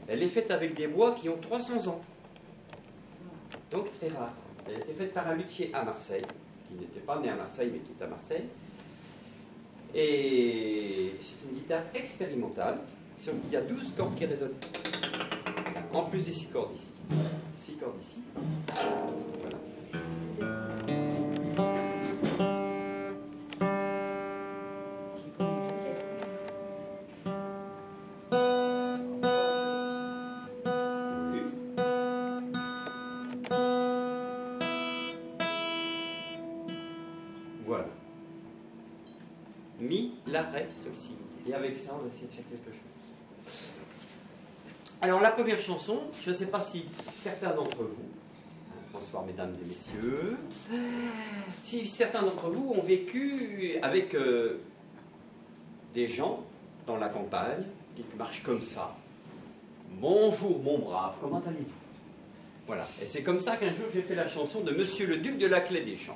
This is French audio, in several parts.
Elle est faite avec des bois qui ont 300 ans. Donc très rare. Elle a été faite par un luthier à Marseille, qui n'était pas né à Marseille, mais qui est à Marseille. Et c'est une guitare expérimentale. Il y a 12 cordes qui résonnent. En plus des 6 cordes ici. 6 cordes ici. Voilà. Voilà. Mi, la, ré, sol, si. Et avec ça, on va essayer de faire quelque chose. Alors, la première chanson, je ne sais pas si certains d'entre vous, bonsoir mesdames et messieurs, si certains d'entre vous ont vécu avec des gens dans la campagne qui marchent comme ça. Bonjour mon brave, comment allez-vous? Voilà. Et c'est comme ça qu'un jour j'ai fait la chanson de Monsieur le Duc de la Clé des Champs.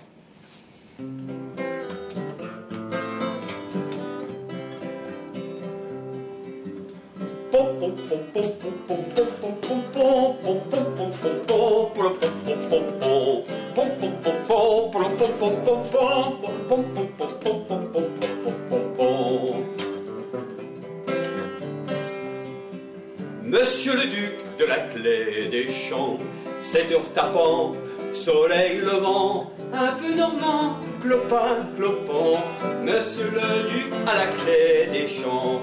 Monsieur le Duc de la Clé des Champs, 7 heures tapant, soleil levant, un peu normand, clopin, clopant. Monsieur le Duc à la Clé des Champs.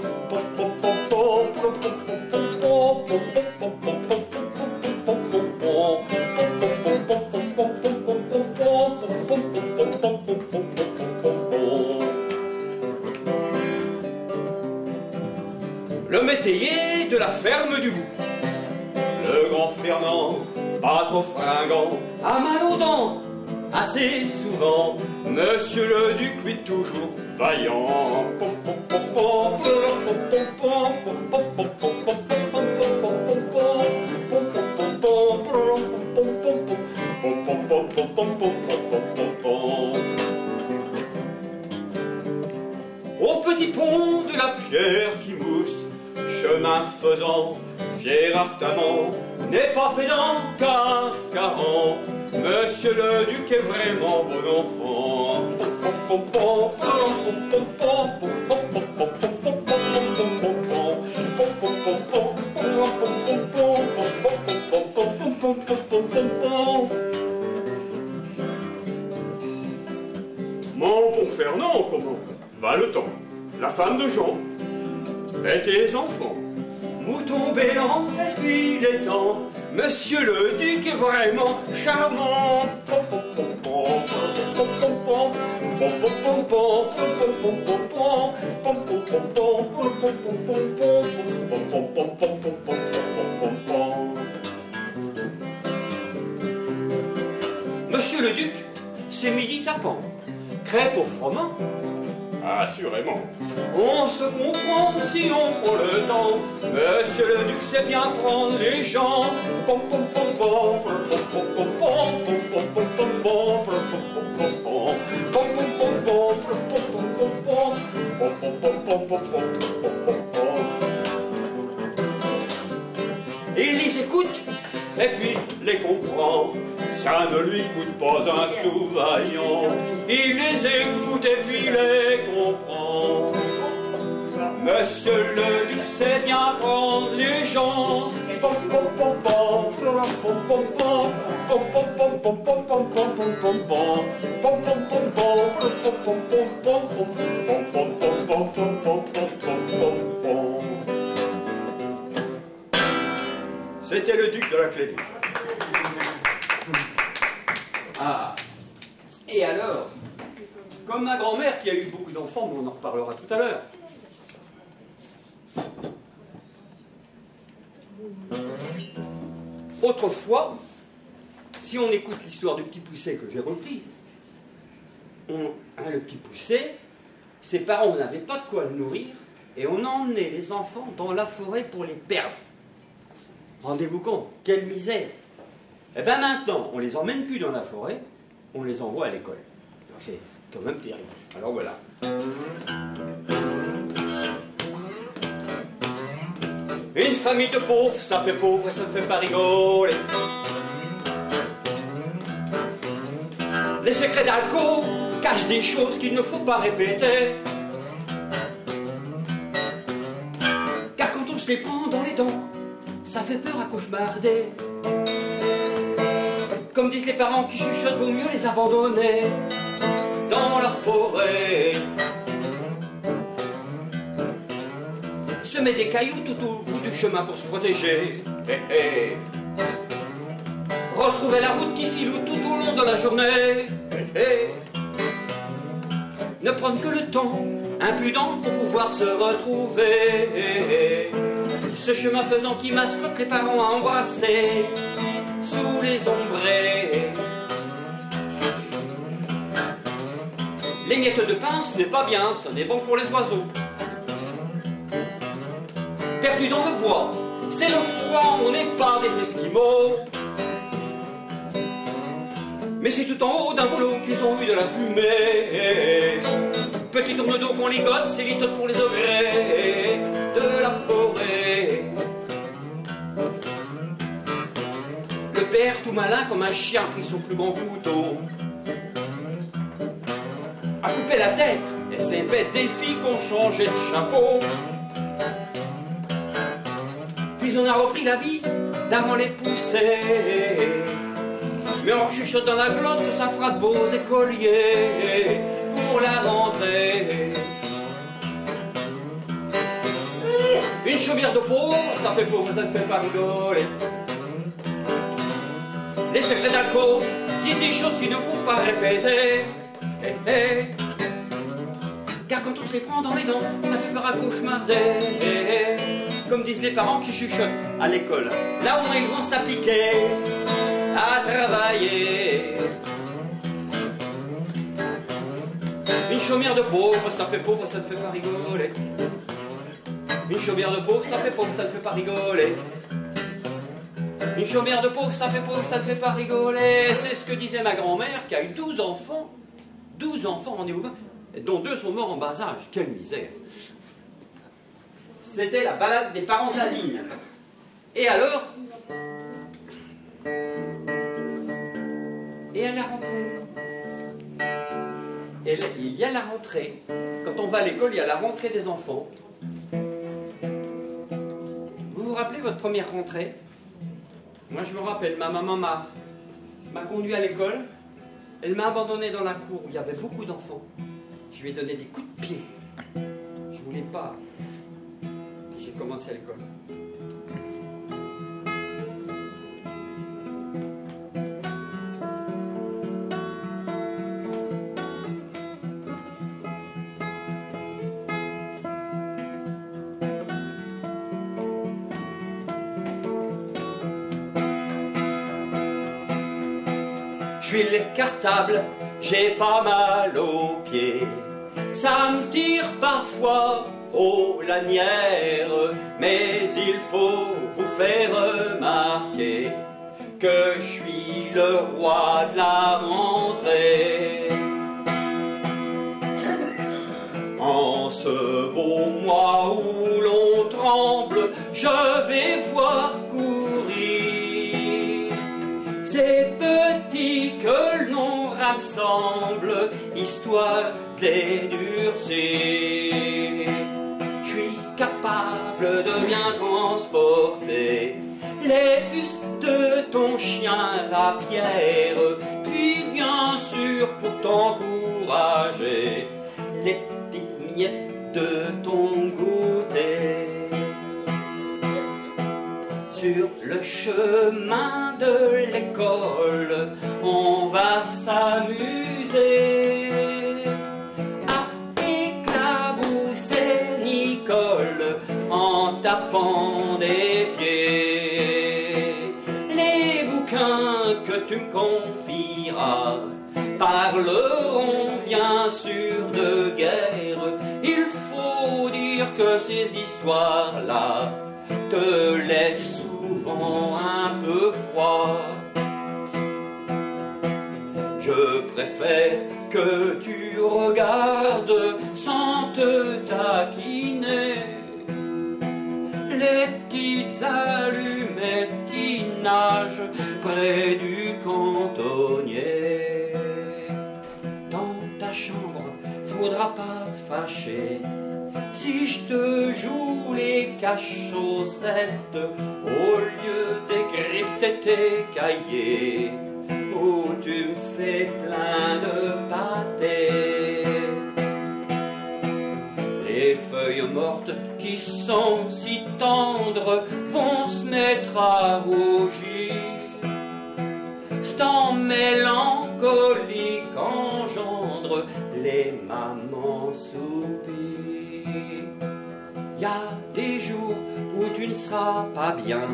Le métayer de la ferme du bout, le grand Fernand, pas trop fringant, a mal aux dents, assez souvent. Monsieur le Duc, lui toujours vaillant. Au petit pont de la pierre qui mousse, chemin faisant, fier ardemment, n'est pas pédant car carent. Monsieur le Duc est vraiment bon enfant. Mon bon Fernand, comment va le temps? La femme de Jean et tes enfants, mouton bélant, et puis les temps. Monsieur le Duc est vraiment charmant. Monsieur le Duc, c'est midi tapant. Crêpes au froment. Assurément. On se comprend si on prend le temps. Monsieur le Duc sait bien prendre les gens. Il les écoute et puis les comprend. Ça ne lui coûte pas un sou vaillant. Il les écoute et puis les comprend. Monsieur le Duc sait bien prendre les gens. C'était le Duc de la Clé des Champs. Ah. Et alors, comme ma grand-mère qui a eu beaucoup d'enfants, mais on en reparlera tout à l'heure. Autrefois, si on écoute l'histoire du petit Poucet que j'ai repris, le petit Poucet, ses parents n'avaient pas de quoi le nourrir et on emmenait les enfants dans la forêt pour les perdre. Rendez-vous compte, quelle misère! Eh bien maintenant, on les emmène plus dans la forêt, on les envoie à l'école. Donc c'est quand même terrible. Alors voilà. Une famille de pauvres, ça fait pauvre et ça ne fait pas rigoler. Les secrets d'alcool cachent des choses qu'il ne faut pas répéter. Car quand on se les prend dans les dents, ça fait peur à cauchemarder. Comme disent les parents qui chuchotent, vaut mieux les abandonner dans la forêt. Semer des cailloux tout au bout du chemin pour se protéger. Retrouver la route qui filoue tout au long de la journée. Ne prendre que le temps impudent pour pouvoir se retrouver. Ce chemin faisant qui mascotte les parents à embrasser sous les ombrés. Les miettes de pain, ce n'est pas bien, ce n'est bon pour les oiseaux. Perdu dans le bois, c'est le froid, on n'est pas des esquimaux. Mais c'est tout en haut d'un boulot qu'ils ont eu de la fumée. Petit tourne d'eau qu'on ligote, c'est litote pour les ogrets de la forêt. Le père tout malin comme un chien pris son plus grand couteau a coupé la tête et ces bêtes des filles qui ont changé de chapeau. Puis on a repris la vie d'avant les pousser. Mais on chuchote dans la glotte que ça fera de beaux écoliers pour la rentrée. Une chaumière de pauvre, ça fait pauvre, ça ne fait pas rigoler. Les secrets d'alcool disent des choses qu'il ne faut pas répéter. Car quand on se les prend dans les dents, ça fait peur à cauchemarder. Comme disent les parents qui chuchotent à l'école, là où ils vont s'appliquer à travailler. Une chaumière de pauvre, ça fait pauvre, ça ne fait pas rigoler. Une chaumière de pauvre, ça fait pauvre, ça ne fait pas rigoler. Une chaumière de pauvre, ça fait pauvre, ça ne fait pas rigoler. C'est ce que disait ma grand-mère qui a eu 12 enfants. 12 enfants, rendez-vous compte, dont 2 sont morts en bas âge. Quelle misère. C'était la balade des parents indignes. Et alors, et à la rentrée. Et il y a la rentrée. Quand on va à l'école, il y a la rentrée des enfants. Vous vous rappelez votre première rentrée? Moi, je me rappelle, ma maman m'a conduit à l'école. Elle m'a abandonné dans la cour où il y avait beaucoup d'enfants. Je lui ai donné des coups de pied. Je voulais pas. Puis j'ai commencé à l'école. Je suis le cartable, j'ai pas mal aux pieds. Ça me tire parfois aux lanières, mais il faut vous faire remarquer que je suis le roi de la rentrée. En ce beau mois où l'on tremble, je vais voir courir ces petits que l'on rassemble, histoire de les durcir. Je suis capable de bien transporter les puces de ton chien rapière, puis bien sûr pour t'encourager, les petites miettes de ton goûter. Sur le chemin de l'école, on va s'amuser à éclabousser Nicole en tapant des pieds. Les bouquins que tu me confieras parleront bien sûr de guerre. Il faut dire que ces histoires-là te laissent souvent un peu froid. Je préfère que tu regardes sans te taquiner les petites allumettes qui nagent près du cantonnier. Dans ta chambre, faudra pas te fâcher si je te joue les cache-chaussettes au lieu d'écrire tes cahiers où tu me fais plein de pâté. Les feuilles mortes qui sont si tendres vont se mettre à rougir. C'est en mélancolie qu'engendre les mamans soupirent. Y a des jours où tu ne seras pas bien,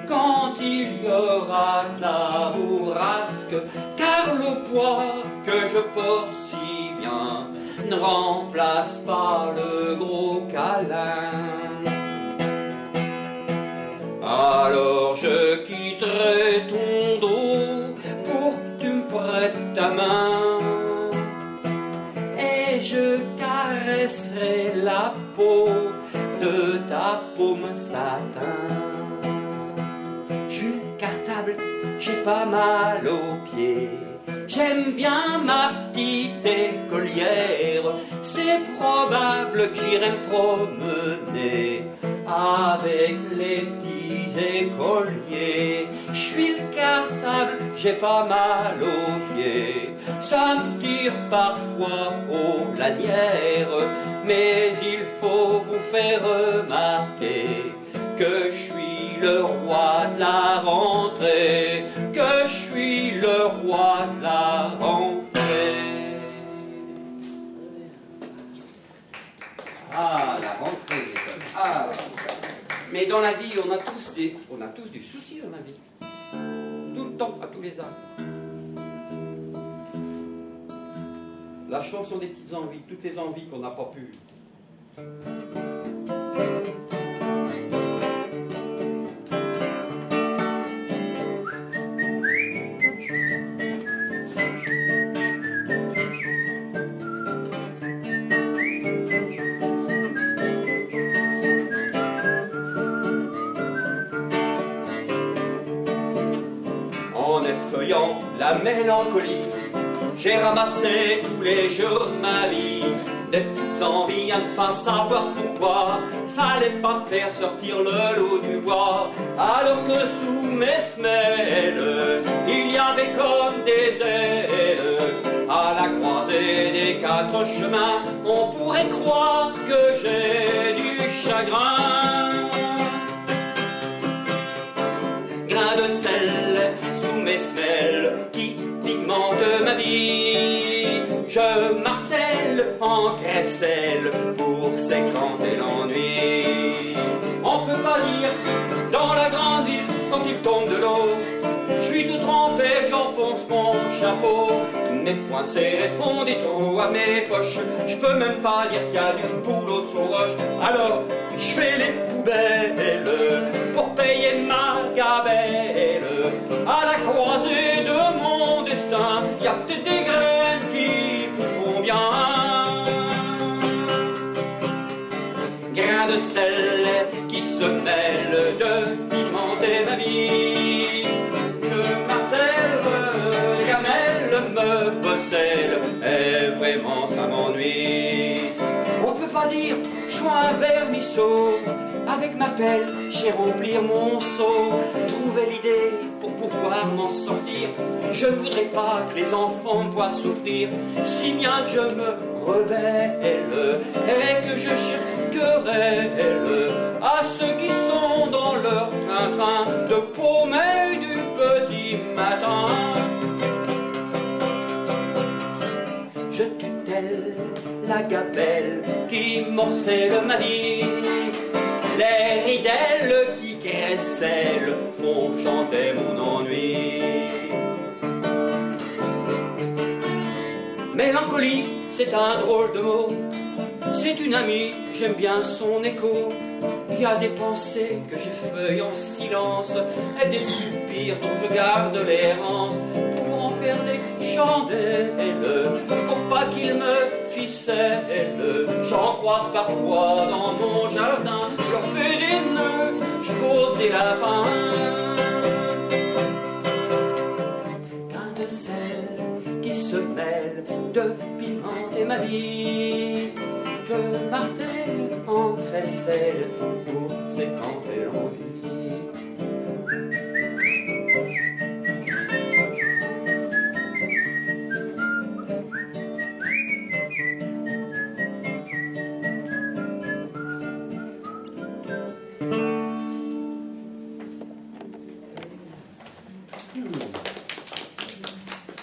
quand il y aura de la bourrasque, car le poids que je porte si bien ne remplace pas le gros câlin. Alors je quitterai ton dos pour que tu me prêtes ta main, et je caresserai la peau de ta paume satin. Je suis cartable, j'ai pas mal aux pieds, j'aime bien ma petite écolière. C'est probable que j'irai me promener avec les petits écoliers. Je suis le cartable, j'ai pas mal aux pieds, ça me tire parfois aux lanières, mais il faut vous faire remarquer que je suis le roi de la rentrée, que je suis le roi de la rentrée. Ah, la rentrée, ah. Mais dans la vie, on a tous du souci dans la vie. Tout le temps, à tous les âges. La chanson des petites envies, toutes les envies qu'on n'a pas pu. En effeuillant la mélancolie, j'ai ramassé tous les jours de ma vie des petites envies à ne pas savoir pourquoi. Fallait pas faire sortir le lot du bois, alors que sous mes semelles il y avait comme des ailes. À la croisée des quatre chemins, on pourrait croire que j'ai du chagrin. Grain de sel sous mes semelles qui pigmente ma vie. Je martèle en crécelle pour sécanter l'ennui. On peut pas dire dans la grande ville quand il tombe de l'eau, je suis tout trempé, j'enfonce mon chapeau. Mes poings serrés font des trous à mes poches, je peux même pas dire qu'il y a du boulot sous roche. Alors je fais les poubelles pour payer ma gabelle. À la croisée de mon destin, y a peut-être des graines qui vous font bien. Grains de sel qui se mêlent de pimenter ma vie. Je martèle, gamelle, me bosselle, et vraiment ça m'ennuie. On peut pas dire, je suis un vermisseau, avec ma pelle, j'ai remplir mon seau. Trouver l'idée pour pouvoir m'en sortir. Je ne voudrais pas que les enfants me voient souffrir, si bien que je me rebelle et que je cherche querelle à ceux qui sont dans leur train-train de paumer du petit matin. Je tutelle la gabelle qui morcelle ma vie. Les ridelles qui crécellent font chanter mon ennui. Mélancolie, c'est un drôle de mot. C'est une amie, j'aime bien son écho. Il y a des pensées que j'effeuille en silence et des soupirs dont je garde l'errance pour en faire des chandelles, pour pas qu'ils me ficellent. J'en croise parfois dans mon jardin, je leur fais des nœuds, je pose des lapins. Grain de sel qui se mêle de pimenter ma vie. Je martèle en crécelle pour sécanter l'envie.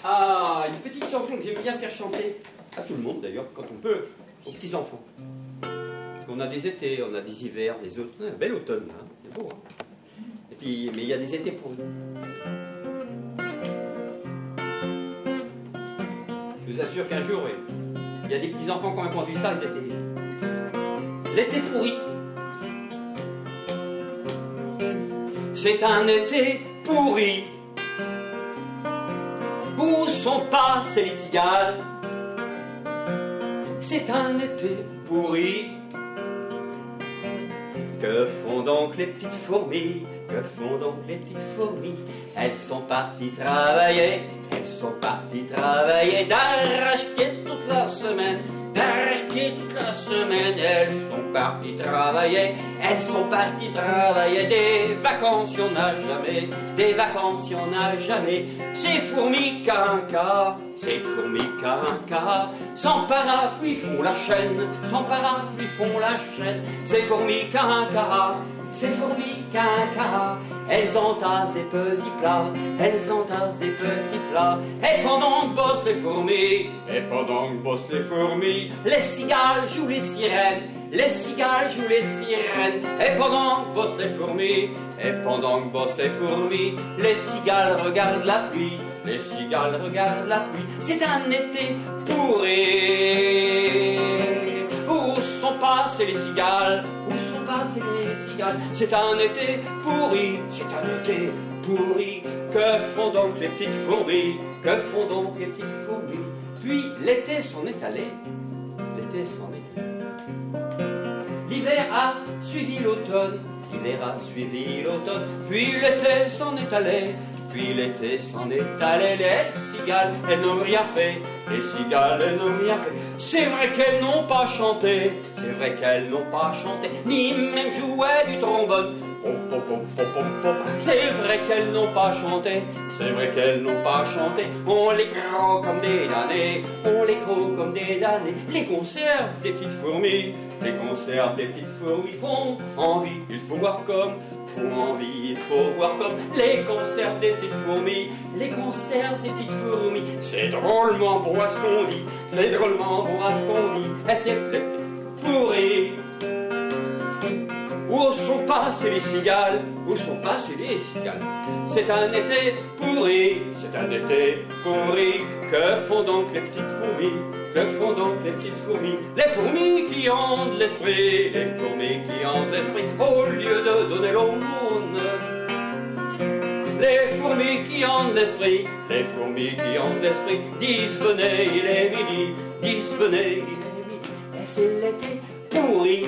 Ah, une petite chanson que j'aime bien faire chanter à tout le monde d'ailleurs, quand on peut, aux petits-enfants. Parce qu'on a des étés, on a des hivers, des automnes. On a un bel automne, hein, c'est beau. Hein. Et puis, mais il y a des étés pourris. Je vous assure qu'un jour, il y a des petits-enfants qui ont entendu ça, ils étaient... L'été pourri. C'est un été pourri. Où sont passées les cigales? C'est un été pourri. Que font donc les petites fourmis? Que font donc les petites fourmis? Elles sont parties travailler, elles sont parties travailler d'arrache-pied toute la semaine, d'arrache-pied toute la semaine. Elles sont parties travailler, elles sont parties travailler. Des vacances y'en a jamais, des vacances y'en a jamais. Ces fourmis quinca, ces fourmis quinca, sans parapluie font la chaîne, sans parapluie font la chaîne. Ces fourmis quinca, ces fourmis quinca, elles entassent des petits plats, elles entassent des petits plats. Et pendant que bossent les fourmis, et pendant que bossent les fourmis, les cigales jouent les sirènes, les cigales jouent les sirènes. Et pendant que bossent les fourmis, et pendant que bossent les fourmis, les cigales regardent la pluie, les cigales regardent la pluie. C'est un été pourri. Où sont passées les cigales? Où sont passées les cigales? C'est un été pourri, c'est un été pourri. Que font donc les petites fourmis? Que font donc les petites fourmis? Puis l'été s'en est allé, l'été s'en est allé. L'hiver a suivi l'automne, l'hiver a suivi l'automne. Puis l'été s'en est allé, puis l'été s'en est allé. Les cigales, elles n'ont rien fait, les cigales, elles n'ont rien fait. C'est vrai qu'elles n'ont pas chanté, c'est vrai qu'elles n'ont pas chanté, ni même joué du trombone. C'est vrai qu'elles n'ont pas chanté, c'est vrai qu'elles n'ont pas chanté. On les croque comme des damnés, on les croque comme des damnés. Les conserves des petites fourmis, les conserves des petites fourmis font envie, il faut voir comme, font envie, il faut voir comme. Les conserves des petites fourmis, les conserves des petites fourmis. C'est drôlement beau à ce qu'on dit, c'est drôlement beau à ce qu'on dit. Et c'est pourri. Où sont passées les cigales? Où sont passées les cigales? C'est un été pourri, c'est un été pourri. Que font donc les petites fourmis? Que font donc les petites fourmis? Les fourmis qui ont de l'esprit, les fourmis qui ont de l'esprit, au lieu de donner l'aumône. Les fourmis qui ont de l'esprit, les fourmis qui ont de l'esprit, disent venez, il est midi, disent venez, il est midi. Et c'est l'été pourri.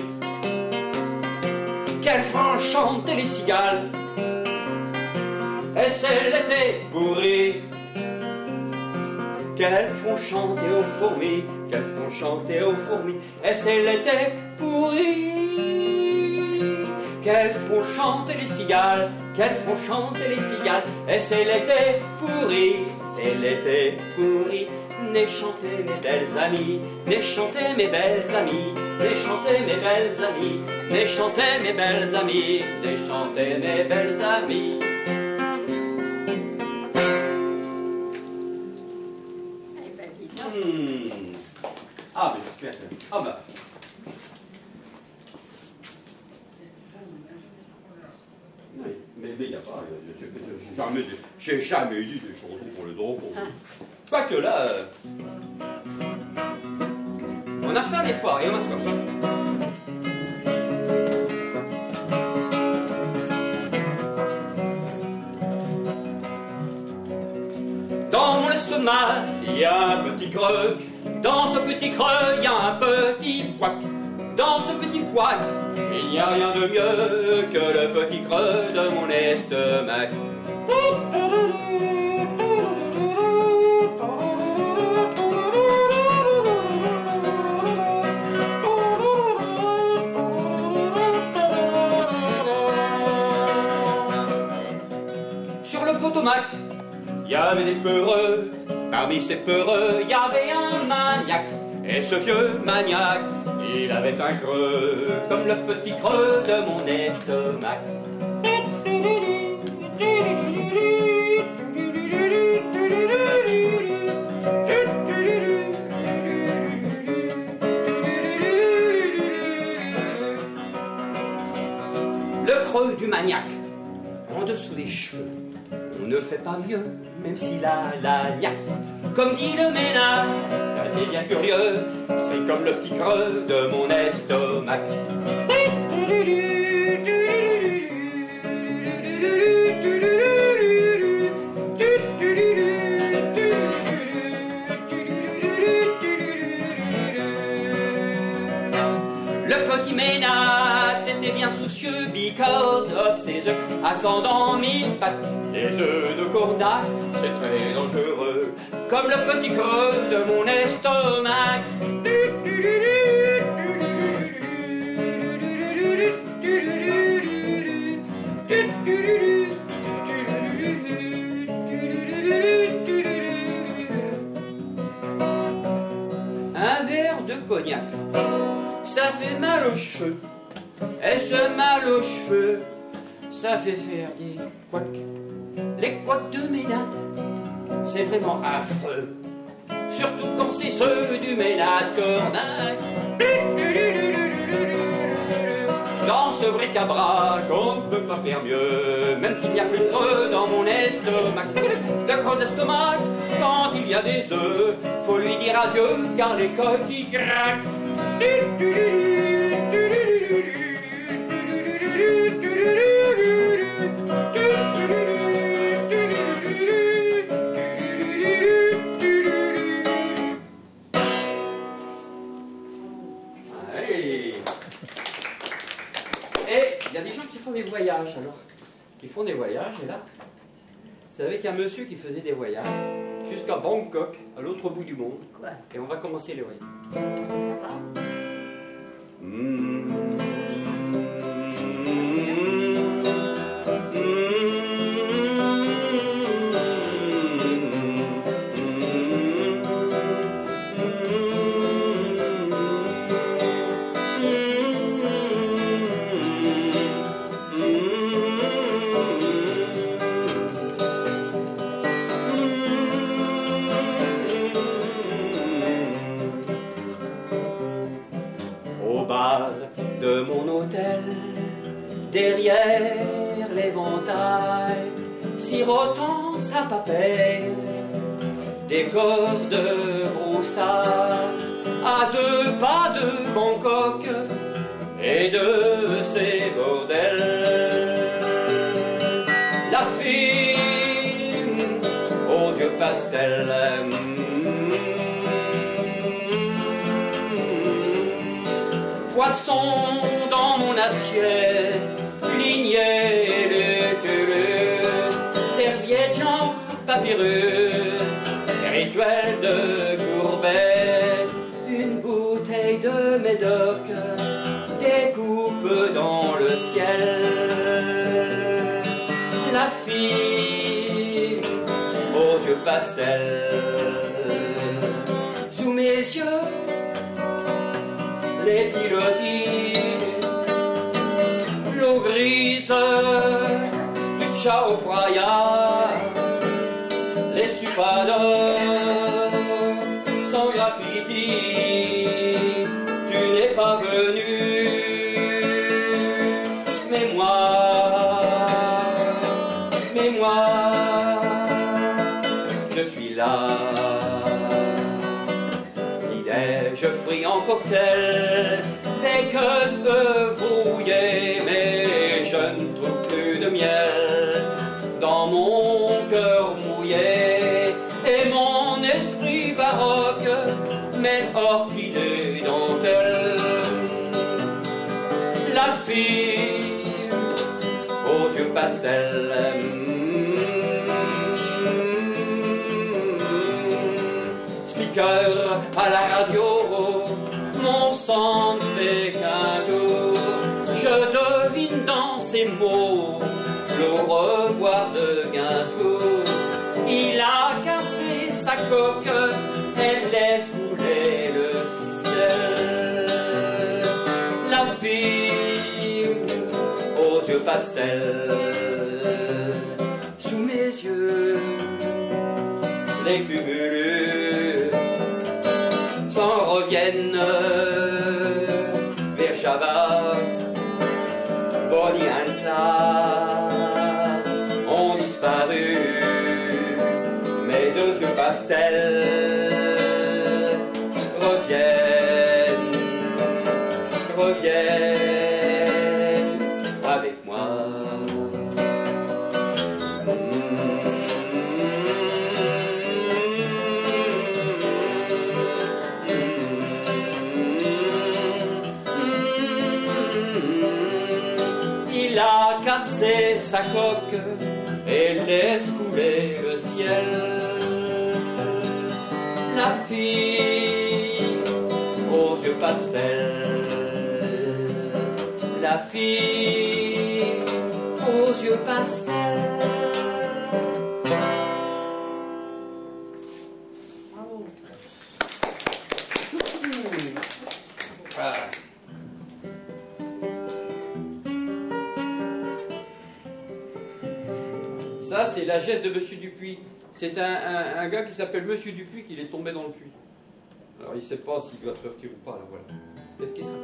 Qu'elles feront chanter les cigales. Et c'est l'été pourri. Qu'elles font chanter aux fourmis, qu'elles font chanter aux fourmis. Et c'est l'été pourri. Qu'elles font chanter les cigales, qu'elles font chanter les cigales. Et c'est l'été pourri, c'est l'été pourri. N'ai chanté mes belles amies, n'ai chanté mes belles amies, n'ai chanté mes belles amies, n'ai chanté mes belles amies, n'ai chanté mes belles amies. Ah, mais j'espère que... Ah bah... Oui, mais il n'y a pas... J'ai jamais dit des chansons pour les enfants. Pas que là... on a faim des fois et on a soif. Dans mon estomac, il y a un petit creux. Dans ce petit creux, il y a un petit poic. Dans ce petit poic, il y n'y a rien de mieux que le petit creux de mon estomac. Sur le potomac, il y avait des peureux. Parmi ces peureux, il y avait un maniaque. Et ce vieux maniaque, il avait un creux, comme le petit creux de mon estomac. Le creux du maniaque, en dessous des cheveux. On ne fait pas mieux, même s'il a la niaque. Comme dit le ménage, ça c'est bien curieux, c'est comme le petit creux de mon estomac. Le petit ménage était bien soucieux because of ses œufs ascendant 1000 pattes. Les œufs de cordac, c'est très dangereux, comme le petit creux de mon estomac. Un verre de cognac, ça fait mal aux cheveux. Et ce mal aux cheveux, ça fait faire des couacs. Les couacs de ménade, c'est vraiment affreux. Surtout quand c'est ceux du ménade cornac. Dans ce bric-à-brac, on ne peut pas faire mieux, même s'il n'y a plus de creux dans mon estomac. Le creux d'estomac, quand il y a des œufs, faut lui dire adieu, car les coques y craquent. Il y a des gens qui font des voyages, alors. Qui font des voyages, et là, c'est avec un monsieur qui faisait des voyages jusqu'à Bangkok, à l'autre bout du monde. Quoi? Et on va commencer les voyages. De mon hôtel, derrière l'éventail, sirotant sa papelle, des corps de brossard, à 2 pas de Bangkok et de ses bordels. La fille aux yeux pastels, poisson dans mon assiette, lignée de serviette genre papyrus, rituel de courbette, une bouteille de médoc, des coupes dans le ciel. La fille aux yeux pastels, sous mes yeux, les pilotis, l'eau grise du Chao Phraya, les stupados sans graffiti, tu n'es pas venu, mais moi, je suis là. Je fruits en cocktail, des queues brouillées, mais je ne trouve plus de miel dans mon cœur mouillé et mon esprit baroque, mais orchidée dentelle. La fille Speaker à la radio, mon sang ne fait qu'un tour. Je devine dans ces mots le revoir de Gainsbourg. Il a cassé sa coque, elle laisse couler le ciel. La fille aux yeux pastels, sous mes yeux, les cumulus s'en reviennent vers Java. Bonnie and Clyde ont disparu, mes deux yeux pastels reviennent avec moi. Il a cassé sa coque et laisse couler le ciel. La fille aux yeux pastels, la fille aux yeux pastels. Bravo. Ah. Ça, c'est la geste de Monsieur Dupuis. C'est un gars qui s'appelle Monsieur Dupuis qui est tombé dans le puits. Alors, il ne sait pas s'il doit te retirer ou pas, là, voilà. Qu'est-ce qu'il serait?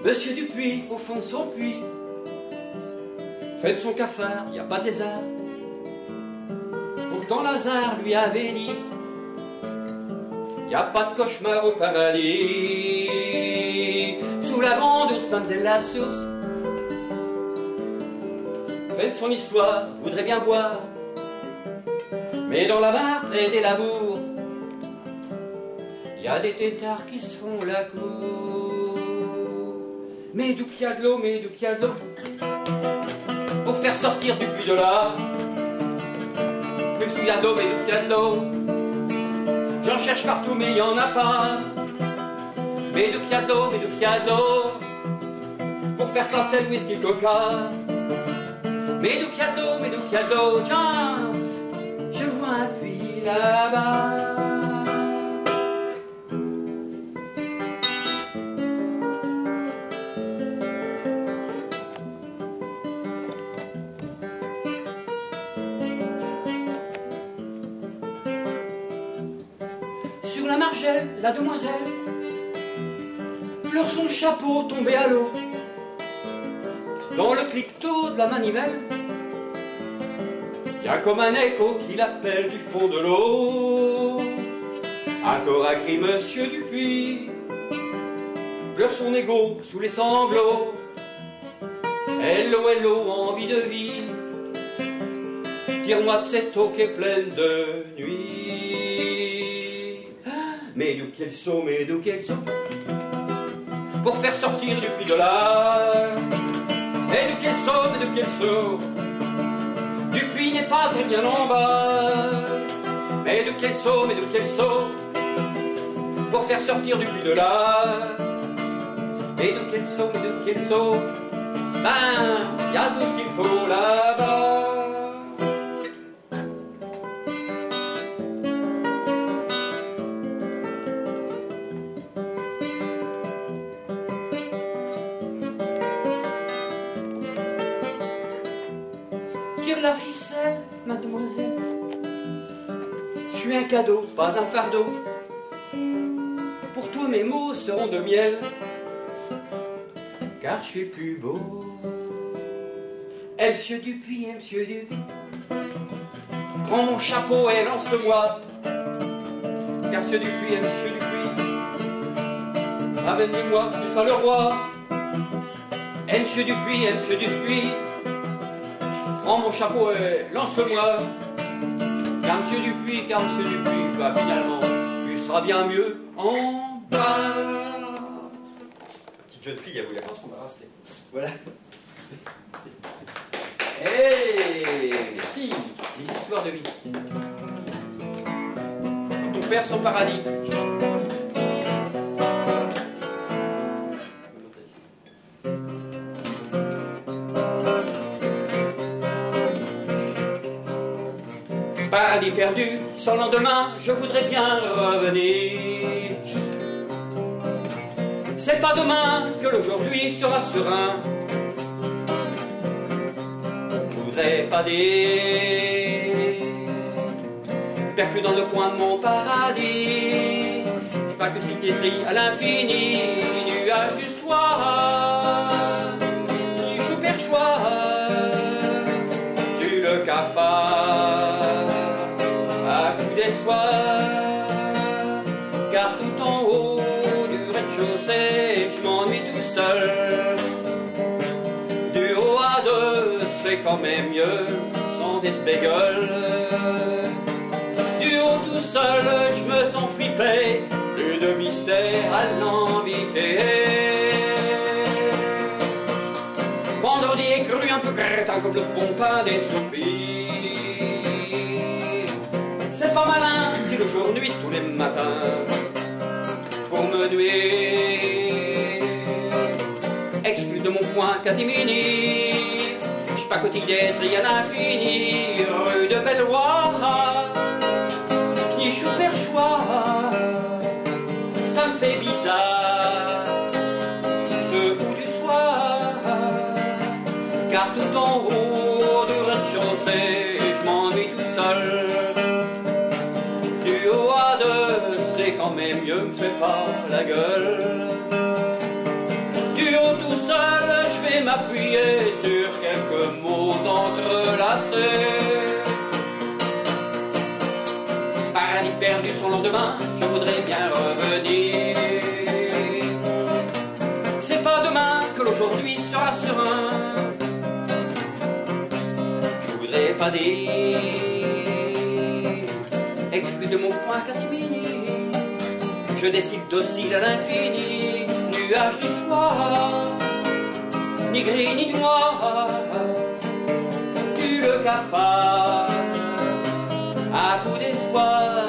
Monsieur Dupuis, au fond de son puits, près de son cafard, il n'y a pas de lézard. Pourtant Lazare lui avait dit, il n'y a pas de cauchemar au paradis. Sous la grande ours, mademoiselle la source, près de son histoire, voudrait bien boire. Mais dans la mare, près des labours, il y a des têtards qui se font la cour. Mais d'où qu'il y a de l'eau, mais d'où qu'il y a de l'eau, pour faire sortir du puits de là. Mais d'où qu'il y a de l'eau, mais d'où qu'il y a de l'eau, j'en cherche partout mais il n'y en a pas. Mais d'où qu'il y a de l'eau, mais d'où qu'il y a de l'eau, pour faire classer le whisky coca. Mais d'où qu'il y a de l'eau, mais d'où qu'il y a de l'eau, tiens, je vois un puits là-bas. Sur la margelle, la demoiselle pleure son chapeau tombé à l'eau. Dans le cliquetot de la manivelle, y a comme un écho qui l'appelle du fond de l'eau. Encore a crie Monsieur Dupuis, pleure son égo sous les sanglots. Hello, hello, envie de vie, tire-moi de cette eau qui est pleine de nuit. Mais d'où qu'elle saut, mais d'où qu'elle saut, pour faire sortir du puits de là. Mais d'où qu'elle saut, mais d'où qu'elle saut, du puits n'est pas très bien en bas. Mais d'où qu'elle saut, mais d'où qu'elle saut, pour faire sortir du puits de là. Mais d'où qu'elle saut, mais d'où qu'elle saut, ben, y a tout ce qu'il faut là-bas. Tire la ficelle, mademoiselle, je suis un cadeau, pas un fardeau. Pour toi mes mots seront de miel, car je suis plus beau. Eh, Monsieur Dupuis, eh, Monsieur Dupuis, prends mon chapeau et lance-le-moi, car Monsieur Dupuis, eh, Monsieur Dupuis, amène-moi tout ça le roi. Eh, Monsieur Dupuis, eh, Monsieur Dupuis, prends mon chapeau et lance-le-moi. Car Monsieur Dupuis, bah finalement, tu seras bien mieux en bas. La petite jeune fille, elle voulait pas s'embarrasser. Voilà. Et si, les histoires de vie. Ton père, son paradis. Paradis perdu, sans lendemain, je voudrais bien revenir. C'est pas demain que l'aujourd'hui sera serein. Je voudrais pas dire, perdu dans le coin de mon paradis. Je sais pas que si t'écris à l'infini, nuage du soir, du chou perchoir, du le cafard. À coup d'espoir, car tout en haut du rez-de-chaussée, je m'ennuie tout seul. Du haut à deux, c'est quand même mieux, sans être bégueule. Du haut tout seul, je me sens flippé, plus de mystère à l'inviter. Vendredi est cru, un peu crétin comme le bon pain des soupirs. C'est pas malin si le jour nuit tous les matins pour me nuire. Exclu de mon coin catimini, je pas quotidien tri à l'infini, rue de Bellois, Knichou Perchoir, ça me fait bizarre ce coup du soir, car tout en haut du rez-de-chaussée, je m'ennuie tout seul. C'est quand même mieux, me fais pas la gueule. Du haut tout seul, je vais m'appuyer sur quelques mots entrelacés. Paradis perdu son lendemain, je voudrais bien revenir. C'est pas demain que l'aujourd'hui sera serein. Je voudrais pas dire, exclu de mon coin catimini. Je décide docile à l'infini, nuage du soir, ni gris ni noir, du le cafard, à coup d'espoir,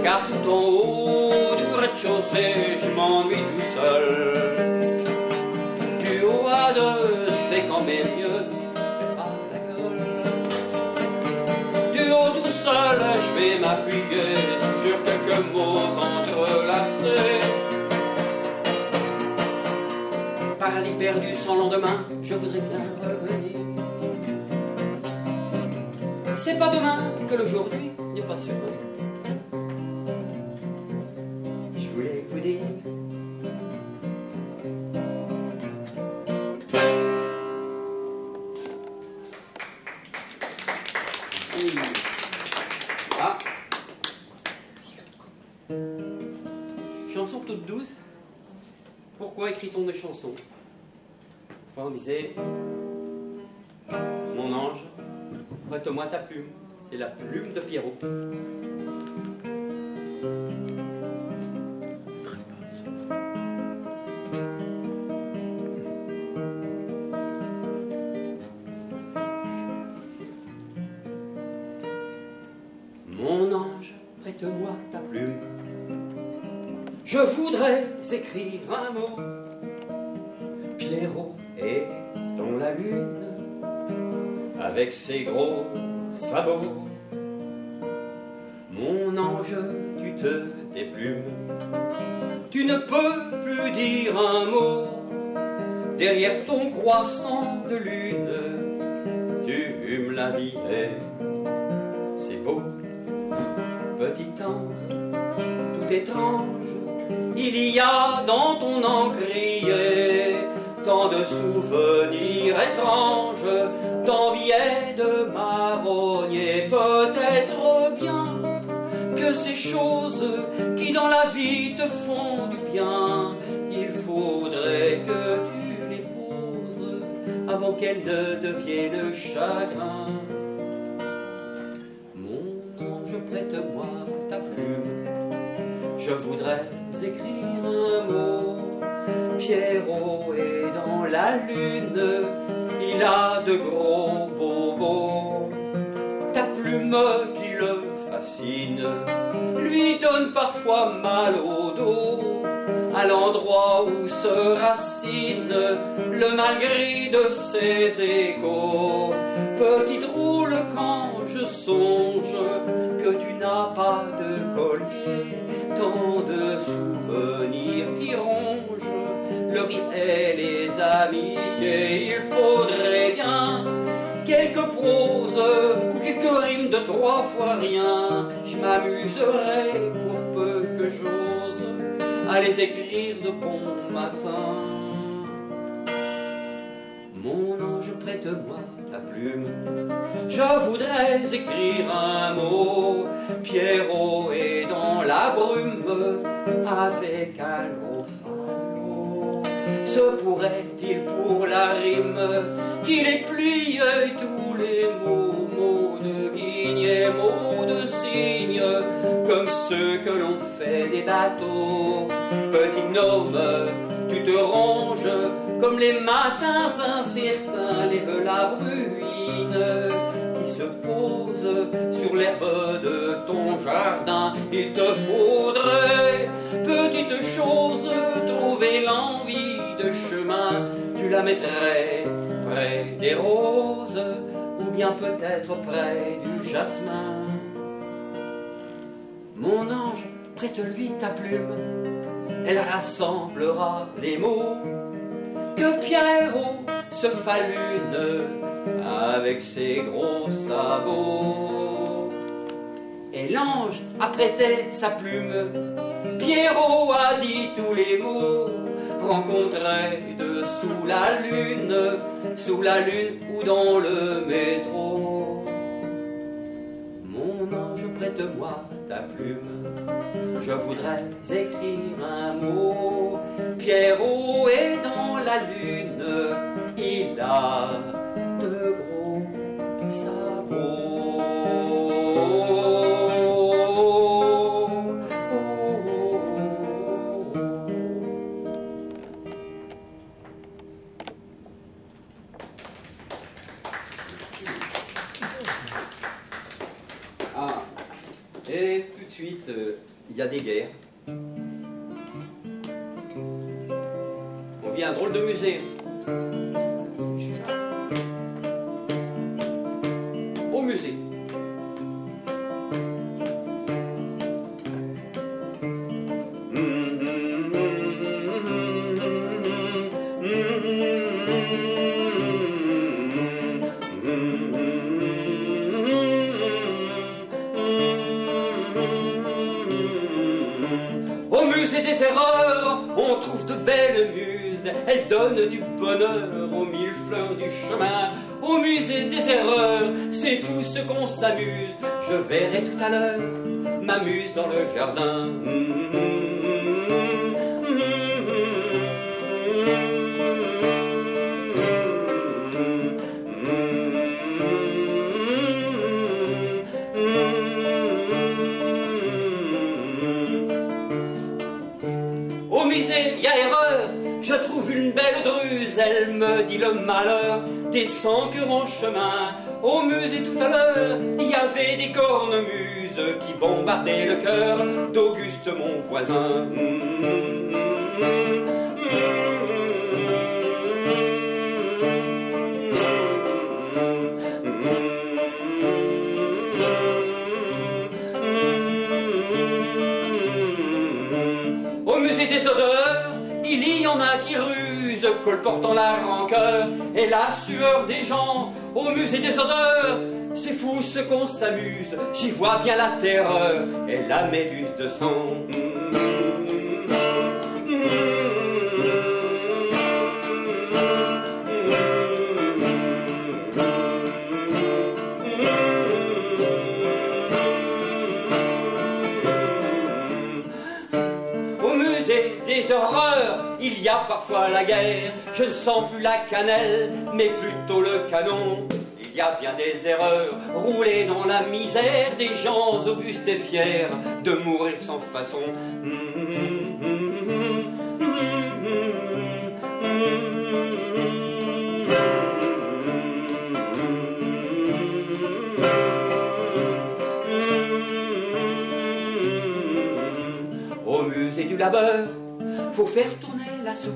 car tout en haut du rez-de-chaussée, je m'ennuie tout seul. Du haut à deux, c'est quand même mieux, fais pas la gueule. Du haut tout seul, je vais m'appuyer sur quelques mots entrelacés. Paradis perdu sans lendemain, je voudrais bien revenir. C'est pas demain que l'aujourd'hui n'est pas sûr. Je voulais vous dire. Ah. Chanson toute douce. Pourquoi écrit-on des chansons? Enfin, on disait, mon ange, prête-moi ta plume. C'est la plume de Pierrot. Mon ange, prête-moi ta plume. Je voudrais écrire un mot. Pierrot est dans la lune, avec ses gros sabots. Mon ange, tu te déplumes. Tu ne peux plus dire un mot. Derrière ton croissant de lune, tu me l'habillais. C'est beau, petit ange, tout étrange. Il y a dans ton encrier tant de souvenirs étranges, d'envie et de marronnier. Peut-être bien que ces choses qui dans la vie te font du bien, il faudrait que tu les poses avant qu'elle ne devienne chagrin. Mon ange, prête-moi ta plume, je voudrais écrire un mot. Pierrot est dans la lune, il a de gros bobos. Ta plume qui le fascine lui donne parfois mal au dos, à l'endroit où se racine le malgré de ses échos. Petite roule quand je songe que tu n'as pas de collier, tant de souvenirs qui rongent le rire et les amitiés. Il faudrait bien quelques proses ou quelques rimes de 3 fois rien. Je m'amuserais pour peu que j'ose à les écrire de bon matin. Mon ange, prête-moi ta plume, je voudrais écrire un mot. Pierrot est dans la brume avec un gros falot. Se pourrait-il pour la rime qu'il éplie tous les mots, mots de guigne, mots de cygne, comme ceux que l'on fait des bateaux. Petit gnome, tu te ronges comme les matins incertains lèvent la bruine qui se pose sur l'herbe de ton jardin. Il te faudrait, petite chose, trouver l'envie de chemin. Tu la mettrais près des roses ou bien peut-être près du jasmin. Mon ange, prête-lui ta plume, elle rassemblera les mots. Que Pierrot se falune avec ses gros sabots. Et l'ange a prêté sa plume, Pierrot a dit tous les mots. Rencontrés dessous la lune ou dans le métro. Mon ange, prête-moi ta plume, je voudrais écrire un mot. Pierrot est dans la lune, il a de gros sabots. Ah, et tout de suite, il y a des guerres. On vient à un drôle de musée. Au musée. Au musée des erreurs, on trouve de belles muses. Elles donnent du bonheur aux 1000 fleurs du chemin. Au musée des erreurs, c'est fou ce qu'on s'amuse. Je verrai tout à l'heure ma muse dans le jardin. Au musée, il y a erreur, je trouve une belle druse, elle me dit le malheur des 100 cœurs en chemin. Au musée tout à l'heure, il y avait des cornemuses qui bombardaient le cœur d'Auguste mon voisin. Au musée des odeurs, il y en a qui rusent, colportant la rancœur et la sueur des gens. Au musée des odeurs, c'est fou ce qu'on s'amuse, j'y vois bien la terreur et la méduse de sang. Des horreurs, il y a parfois la guerre. Je ne sens plus la cannelle, mais plutôt bientôt le canon. Il y a bien des erreurs, rouler dans la misère, des gens augustes et fiers, de mourir sans façon. Au musée du labeur, faut faire tourner la soupe,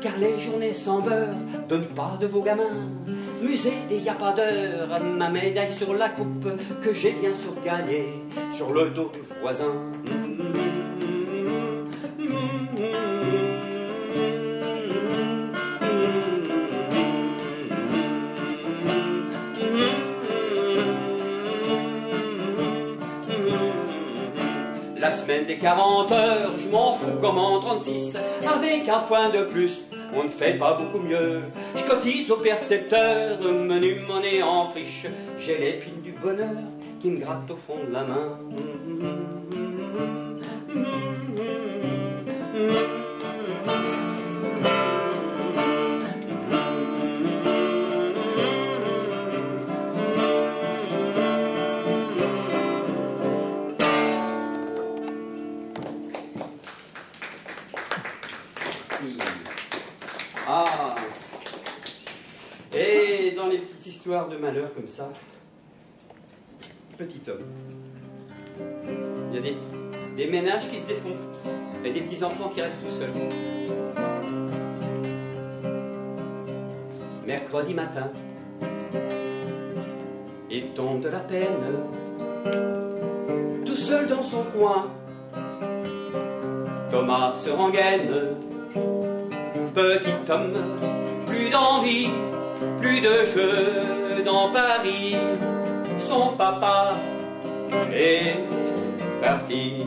car les journées sans beurre donnent pas de beaux gamins. Musée des y a pas d'heure, ma médaille sur la coupe que j'ai bien surgagnée sur le dos du voisin. La semaine des 40 heures, je m'en fous comme en 36, avec un point de plus, on ne fait pas beaucoup mieux. Je cotise au percepteur, menu monnaie en friche, j'ai l'épine du bonheur qui me gratte au fond de la main. Ah. Et dans les petites histoires de malheur comme ça, petit homme, il y a des ménages qui se défont et des petits enfants qui restent tout seuls. Mercredi matin, il tombe de la peine, tout seul dans son coin. Thomas se rengaine. Petit homme, plus d'envie, plus de jeu dans Paris. Son papa est parti.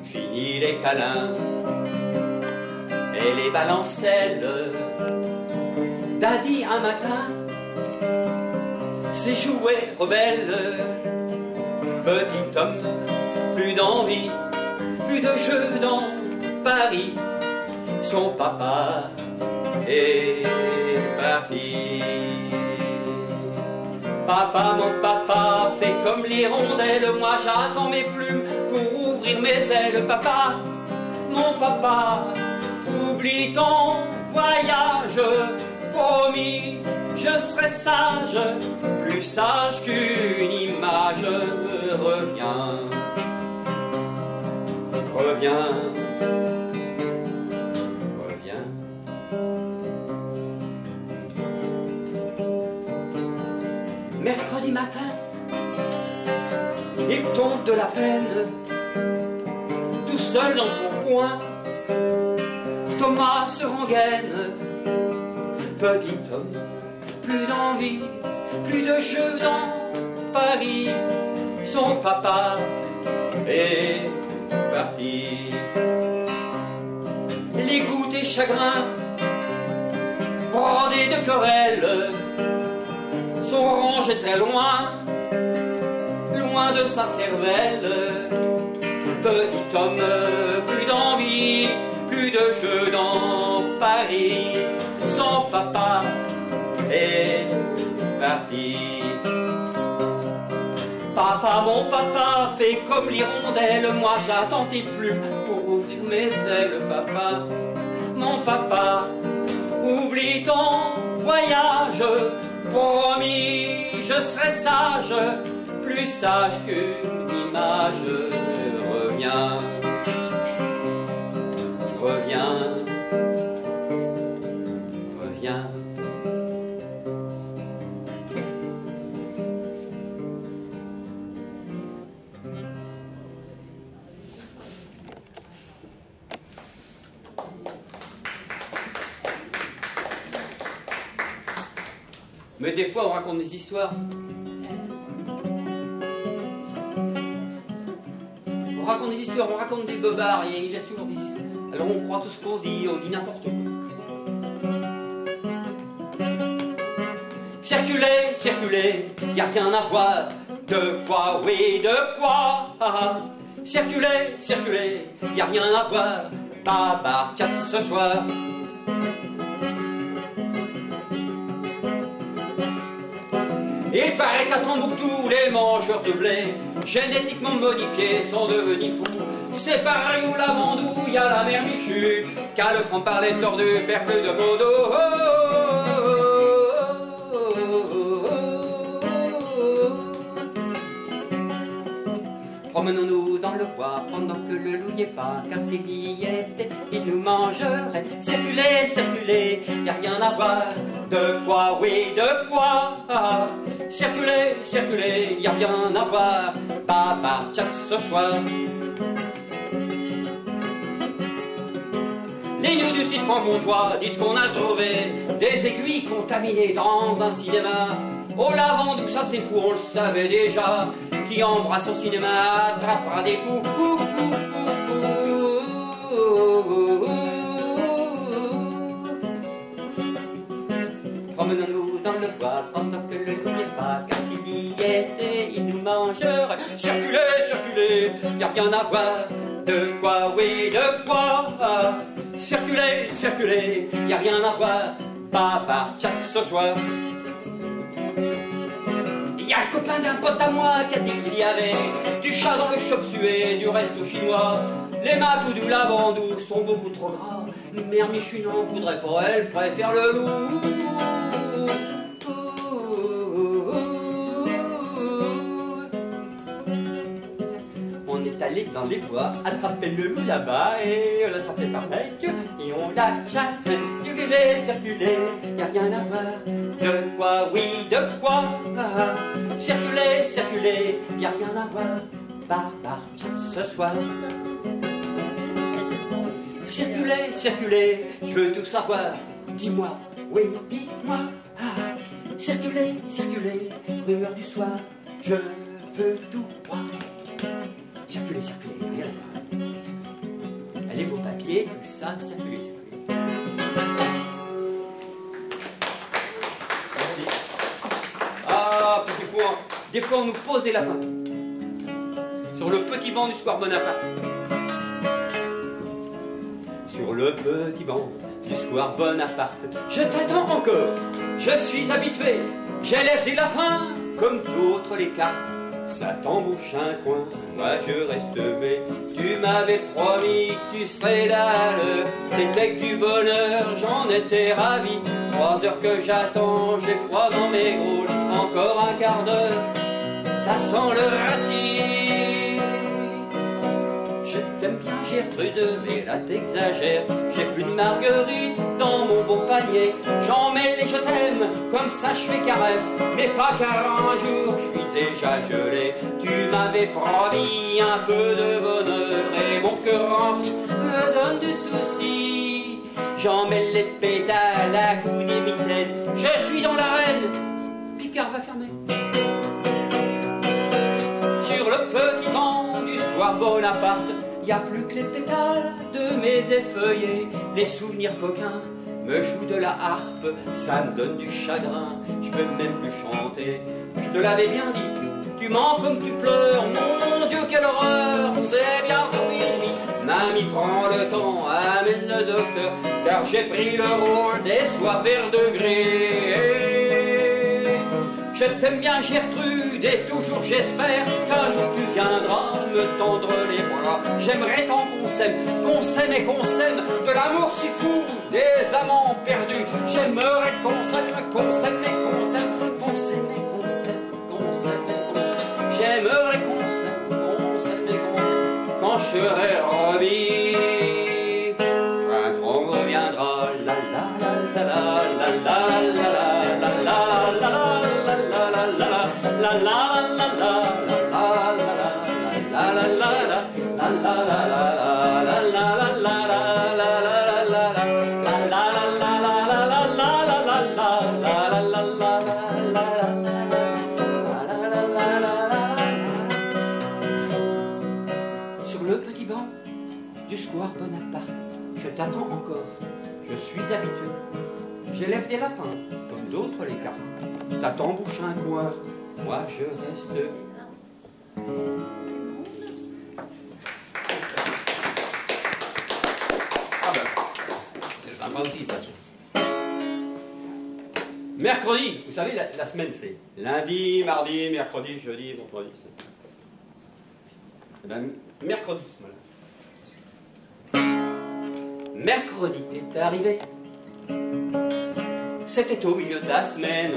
Fini les câlins et les balancelles. Daddy un matin s'est joué rebelle. Petit homme, plus d'envie, plus de jeu dans Paris. Son papa est parti. Papa, mon papa, fais comme l'hirondelle. Moi j'attends mes plumes pour ouvrir mes ailes. Papa, mon papa, oublie ton voyage. Promis, je serai sage, plus sage qu'une image. Reviens, reviens, reviens. Mercredi matin, il tombe de la peine, tout seul dans son coin. Thomas se rengaine. Petit homme, plus d'envie, plus de jeu dans Paris. Son papa est parti. Les gouttes et chagrins, bordés de querelles, sont rangés très loin, loin de sa cervelle. Petit homme, plus d'envie, plus de jeu dans Paris. Son papa est parti. Papa, mon papa, fais comme l'hirondelle. Moi j'attends tes plumes pour ouvrir mes ailes. Papa, mon papa, oublie ton voyage. Promis, je serai sage, plus sage qu'une image. Reviens, reviens, reviens. Mais des fois, on raconte des histoires. On raconte des histoires, on raconte des bobards, et il y a toujours des histoires. Alors on croit tout ce qu'on dit n'importe quoi. Circuler, circuler, y a rien à voir. De quoi, oui, de quoi. Circuler, circuler, y a rien à voir. Babar chat ce soir. Il paraît qu'à Tombouctou, les mangeurs de blé, génétiquement modifiés, sont devenus fous. C'est pareil où la Vendouille à la mer Michu, qu'à le franc parler tordu, percle de Modo. Promenons-nous dans le bois pendant que le loup n'y est pas, car s'il y était, il nous mangerait. Circulez, circulez, y a rien à voir. De quoi, oui, de quoi? Circulez, circulez, y a rien à voir. Babar chat ce soir. Les gnous du site franc-comtois disent qu'on a trouvé des aiguilles contaminées dans un cinéma. Au Lavandou, ça c'est fou, on le savait déjà. Qui embrasse au cinéma attrapera des poux. Promenons-nous dans le bois pendant que le loup n'y est pas, car s'il y était, il nous mangerait. Circulez, circulez, y a rien à voir. De quoi, oui, de quoi? Circulez, circulez, y a rien à voir. Babar chat ce soir. Y a le copain d'un pote à moi qui a dit qu'il y avait du chat dans le chop-suey, du resto chinois. Les matous du Lavandou sont beaucoup trop gras. Mère Michu n'en voudrait pas, elle préfère le loup. On est allé dans les bois, attraper le loup là-bas et on l'a attrapé par mec et on l'a chassé. Circulez, circulez, y a rien à voir. De quoi, oui, de quoi? Circulez, circulez, y a rien à voir. Babar chat ce soir. Circulez, circulez, je veux tout savoir. Dis-moi, oui, dis-moi. Circulez, circulez, rumeur du soir. Je veux tout voir. Circulez, circulez, rien à voir. Allez, vos papiers, tout ça, circulez, circulez. Ah, puis des fois on nous pose des lapins sur le petit banc du square Bonaparte. Sur le petit banc du square Bonaparte, je t'attends encore, je suis habitué, j'élève des lapins comme d'autres les cartes. Ça t'embouche un coin, moi je reste mais tu m'avais promis que tu serais là à l'heure. C'était que du bonheur, j'en étais ravi. 3 heures que j'attends, j'ai froid dans mes gros, encore un quart d'heure, ça sent le rassis. Je t'aime bien Gertrude, mais là t'exagères. J'ai plus de marguerite dans mon beau panier. J'en mets les je t'aime, comme ça je fais carême. Mais pas car un jour je suis déjà gelé. Tu m'avais promis un peu de bonheur et mon cœur ranci me donne du souci. J'en mets les pétales à coups des mitaines. Je suis dans l'arène, Picard va fermer. Sur le petit banc du square Bonaparte, y a plus que les pétales de mes effeuillés. Les souvenirs coquins me jouent de la harpe, ça me donne du chagrin, je peux même plus chanter. Je te l'avais bien dit, tu mens comme tu pleures, mon Dieu quelle horreur, c'est bientôt minuit. Mamie prend le temps, amène le docteur, car j'ai pris le rôle des soirs vert de gris. Je t'aime bien Gertrude et toujours j'espère qu'un jour tu viendras me tendre les bras. J'aimerais tant qu'on s'aime et qu'on s'aime, de l'amour si fou, des amants perdus. J'aimerais qu'on s'aime et qu'on s'aime, qu'on s'aime et qu'on s'aime, qu'on s'aime et qu'on s'aime. J'aimerais qu'on s'aime et qu'on s'aime, quand je serai remis. Printemps reviendra, la la la la la la la la la la la. La la la la la la la la Sur le petit banc du square Bonaparte, je t'attends encore, je suis habitué. J'élève des lapins, comme d'autres les cartes. Ça t'embouche un coin, moi je reste. Moi aussi, ça. Mercredi, vous savez, la semaine, c'est lundi, mardi, mercredi, jeudi, vendredi. Eh ben, mercredi, voilà. Mercredi est arrivé. C'était au milieu de la semaine.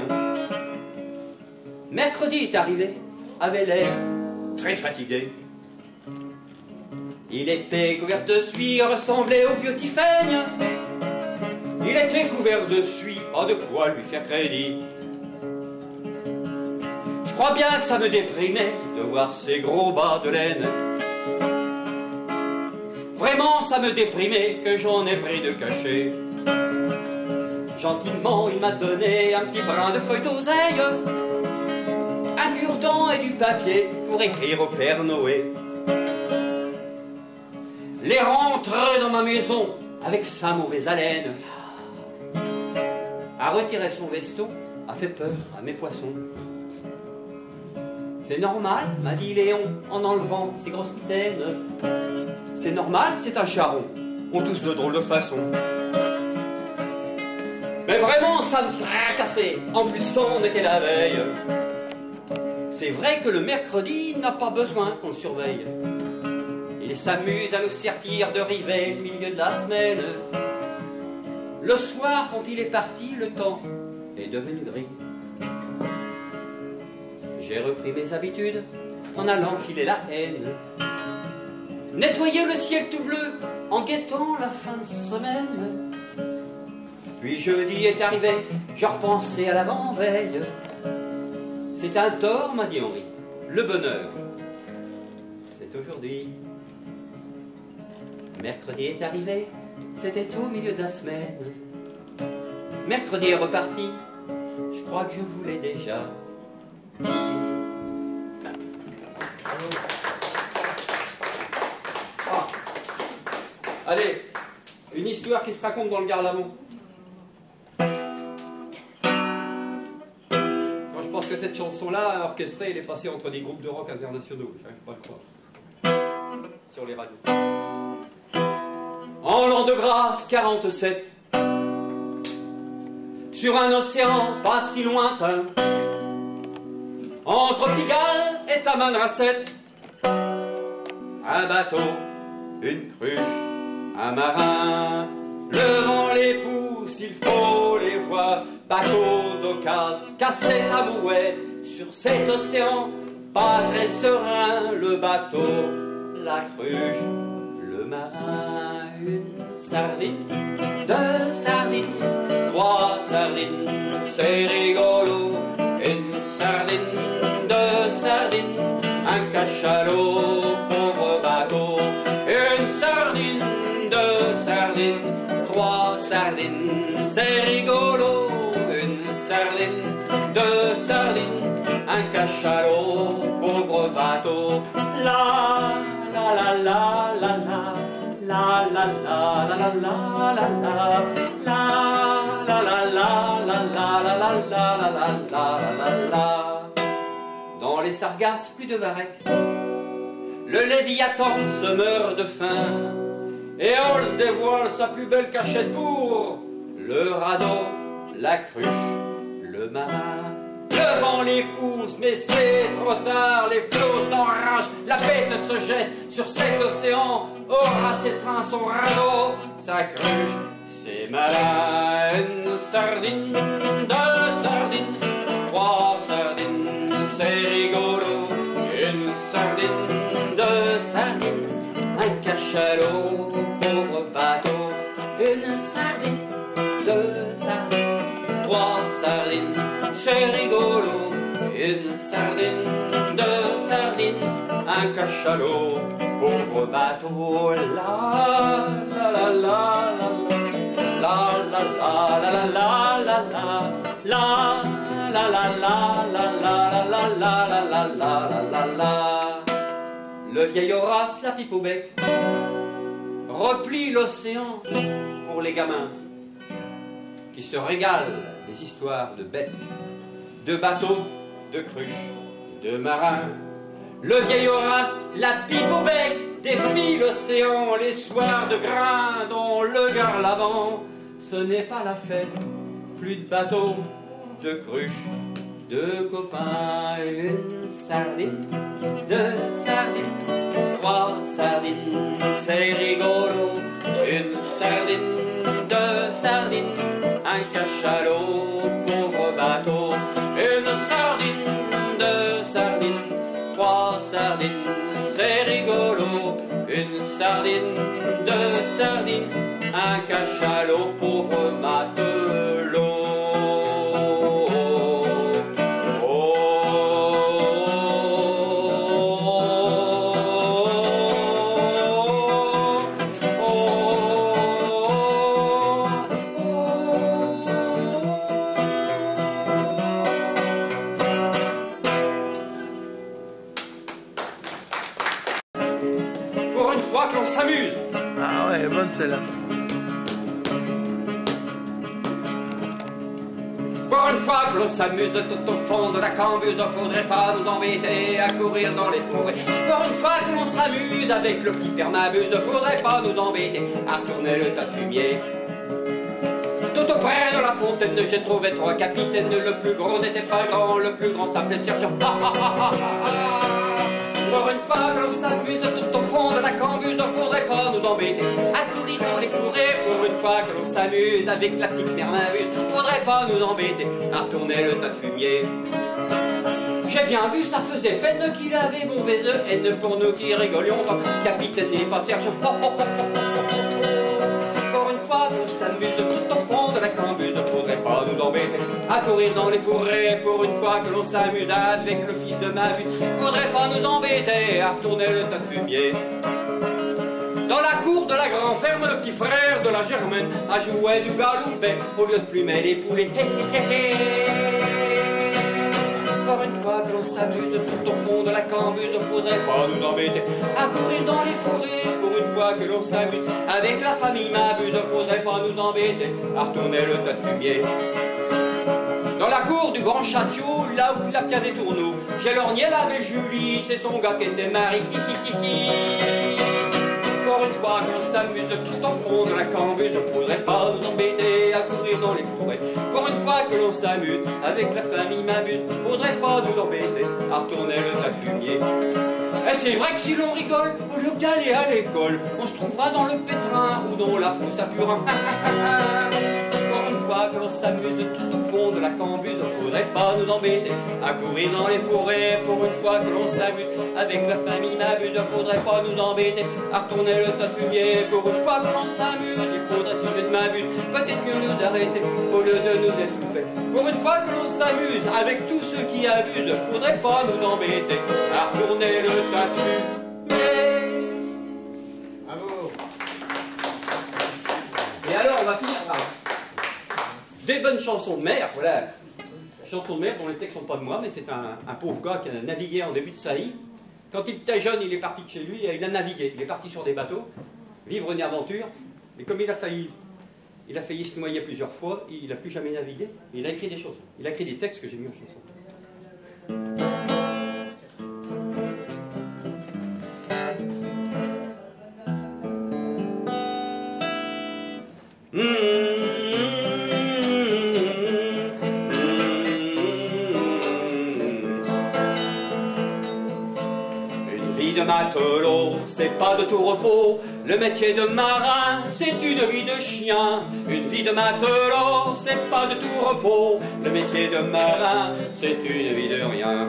Mercredi est arrivé, avait l'air très fatigué. Il était couvert de suie, ressemblait au vieux Tiphaine. Il était couvert de suie, pas de quoi lui faire crédit. Je crois bien que ça me déprimait de voir ces gros bas de laine. Vraiment, ça me déprimait que j'en ai pris de cachet. Gentiment, il m'a donné un petit brin de feuille d'oseille, un cure-dent et du papier pour écrire au Père Noé. Les rentrer dans ma maison avec sa mauvaise haleine a retiré son veston, a fait peur à mes poissons. C'est normal, m'a dit Léon en enlevant ses grosses mitaines. C'est normal, c'est un charron, on tous de drôles de façon. Mais vraiment, ça me tracassait, en plus on était la veille. C'est vrai que le mercredi n'a pas besoin qu'on le surveille. Il s'amuse à nous sertir de rivet au milieu de la semaine. Le soir, quand il est parti, le temps est devenu gris. J'ai repris mes habitudes en allant filer la haine. Nettoyer le ciel tout bleu en guettant la fin de semaine. Puis jeudi est arrivé, je repensais à l'avant-veille. C'est un tort, m'a dit Henri, le bonheur, c'est aujourd'hui. Mercredi est arrivé, c'était au milieu de la semaine. Mercredi est reparti, je crois que je vous l'ai déjà. Ah. Allez, une histoire qui se raconte dans le Garlamont. Je pense que cette chanson-là, orchestrée, elle est passée entre des groupes de rock internationaux, j'arrive pas à le croire, sur les radios. En l'an de grâce 47, sur un océan pas si lointain, entre Pigalle et Tamanrasset, un bateau, une cruche, un marin, le vent les pousse, il faut les voir, bateau d'occasion, cassette à bouée, sur cet océan, pas très serein, le bateau, la cruche, le marin, une sardine, deux sardines, trois sardines, c'est rigolo, une sardine, deux sardines, un cachalot, pauvre bateau, une sardine, deux sardines, trois sardines, c'est rigolo, une sardine, deux sardines, un cachalot, pauvre bateau, la la la la la la. La la la la la la la la la la la la la la la la. Dans les sargasses, plus de varech. Le Léviathan se meurt de faim et on dévoile sa plus belle cachette pour le radeau, la cruche, le marin. Le vent les pousse, mais c'est trop tard, les flots s'enragent, la bête se jette sur cet océan, aura ses trains, son radeau, sa cruche, c'est malin. Une sardine, deux sardines, trois sardines, c'est rigolo. Une sardine, deux sardines, un cachalot, pauvre bateau. Une sardine, deux sardines, trois sardines, c'est rigolo, une sardine, deux sardines, un cachalot, pauvre bateau, la la la la la la la la la la la la la la la la la la. Le vieil Horace, la pipe au bec, replie l'océan pour les gamins qui se régalent des histoires de bêtes, de bateaux, de cruches, de marins. Le vieil Horace, la pipe au bec, défie l'océan les soirs de grain dont le Garlamont ce n'est pas la fête. Plus de bateaux, de cruches, de copains, une sardine, deux sardines, trois sardines, c'est rigolo. Une sardine, deux sardines, un cachalot, pauvre bateau. Une sardine, deux sardines, trois sardines, c'est rigolo. Une sardine, deux sardines, un cachalot, pauvre matelot. On s'amuse. Ah ouais, bonne celle-là. Pour une fois que l'on s'amuse tout au fond de la cambuse, faudrait pas nous embêter à courir dans les fourrés. Pour une fois que l'on s'amuse avec le petit permabuse, faudrait pas nous embêter à retourner le tas de fumier. Tout auprès de la fontaine, j'ai trouvé trois capitaines. Le plus gros n'était pas grand, le plus grand s'appelait sergent. Pour une fois que l'on s'amuse tout au fond de la cambuse, faudrait pas nous embêter à courir dans les fourrés. Pour une fois que l'on s'amuse avec la petite permabuse, faudrait pas nous embêter à retourner le tas de fumier. J'ai bien vu, ça faisait peine qu'il avait mauvaise haine pour nous qui rigolions quand capitaine n'est pas sergent. Pour une fois que l'on s'amuse tout au fond de la cambuse, faudrait pas nous embêter à courir dans les fourrés. Pour une fois que l'on s'amuse avec le fils de ma vue, faudrait pas nous embêter à retourner le tas de fumier. Dans la cour de la grande ferme, le petit frère de la Germaine a joué du galoubet au lieu de plumer les poulets. Pour une fois que l'on s'amuse tout au fond de la cambuse, faudrait pas nous embêter à courir dans les forêts. Pour une fois que l'on s'amuse avec la famille Mabuse, faudrait pas nous embêter à retourner le tas de fumier. Dans la cour du grand château, là où il a bien des tourneaux, j'ai lorgné la belle Julie, c'est son gars qui était mari. Pour une fois qu'on s'amuse tout au fond de la cambuse, faudrait pas nous embêter à courir dans les forêts. Pour une fois que l'on s'amuse avec la famille Mabuse, faudrait pas nous embêter à retourner le tas de fumier. Et c'est vrai que si l'on rigole, au lieu d'aller à l'école, on se trouvera dans le pétrin ou dans la fosse à purin. Pour une fois que l'on s'amuse tout au fond de la cambuse, faudrait pas nous embêter à courir dans les forêts. Pour une fois que l'on s'amuse avec la famille Mabuse, faudrait pas nous embêter à retourner le tas de fumier. Pour une fois que l'on s'amuse, il faudrait se mettre Mabuse, peut-être mieux nous arrêter au lieu de nous étouffer. Pour une fois que l'on s'amuse avec tous ceux qui abusent, faudrait pas nous embêter à retourner le tas de fumier. Bravo. Et alors, on va finir par des bonnes chansons de mer, voilà. Chansons de mer dont les textes sont pas de moi, mais c'est un pauvre gars qui a navigué en début de saillie. Quand il était jeune, il est parti de chez lui et il a navigué. Il est parti sur des bateaux, vivre une aventure. Et comme il a failli se noyer plusieurs fois, il n'a plus jamais navigué. Il a écrit des choses. Il a écrit des textes que j'ai mis en chanson. Matelot, c'est pas de tout repos. Le métier de marin, c'est une vie de chien. Une vie de matelot, c'est pas de tout repos. Le métier de marin, c'est une vie de rien.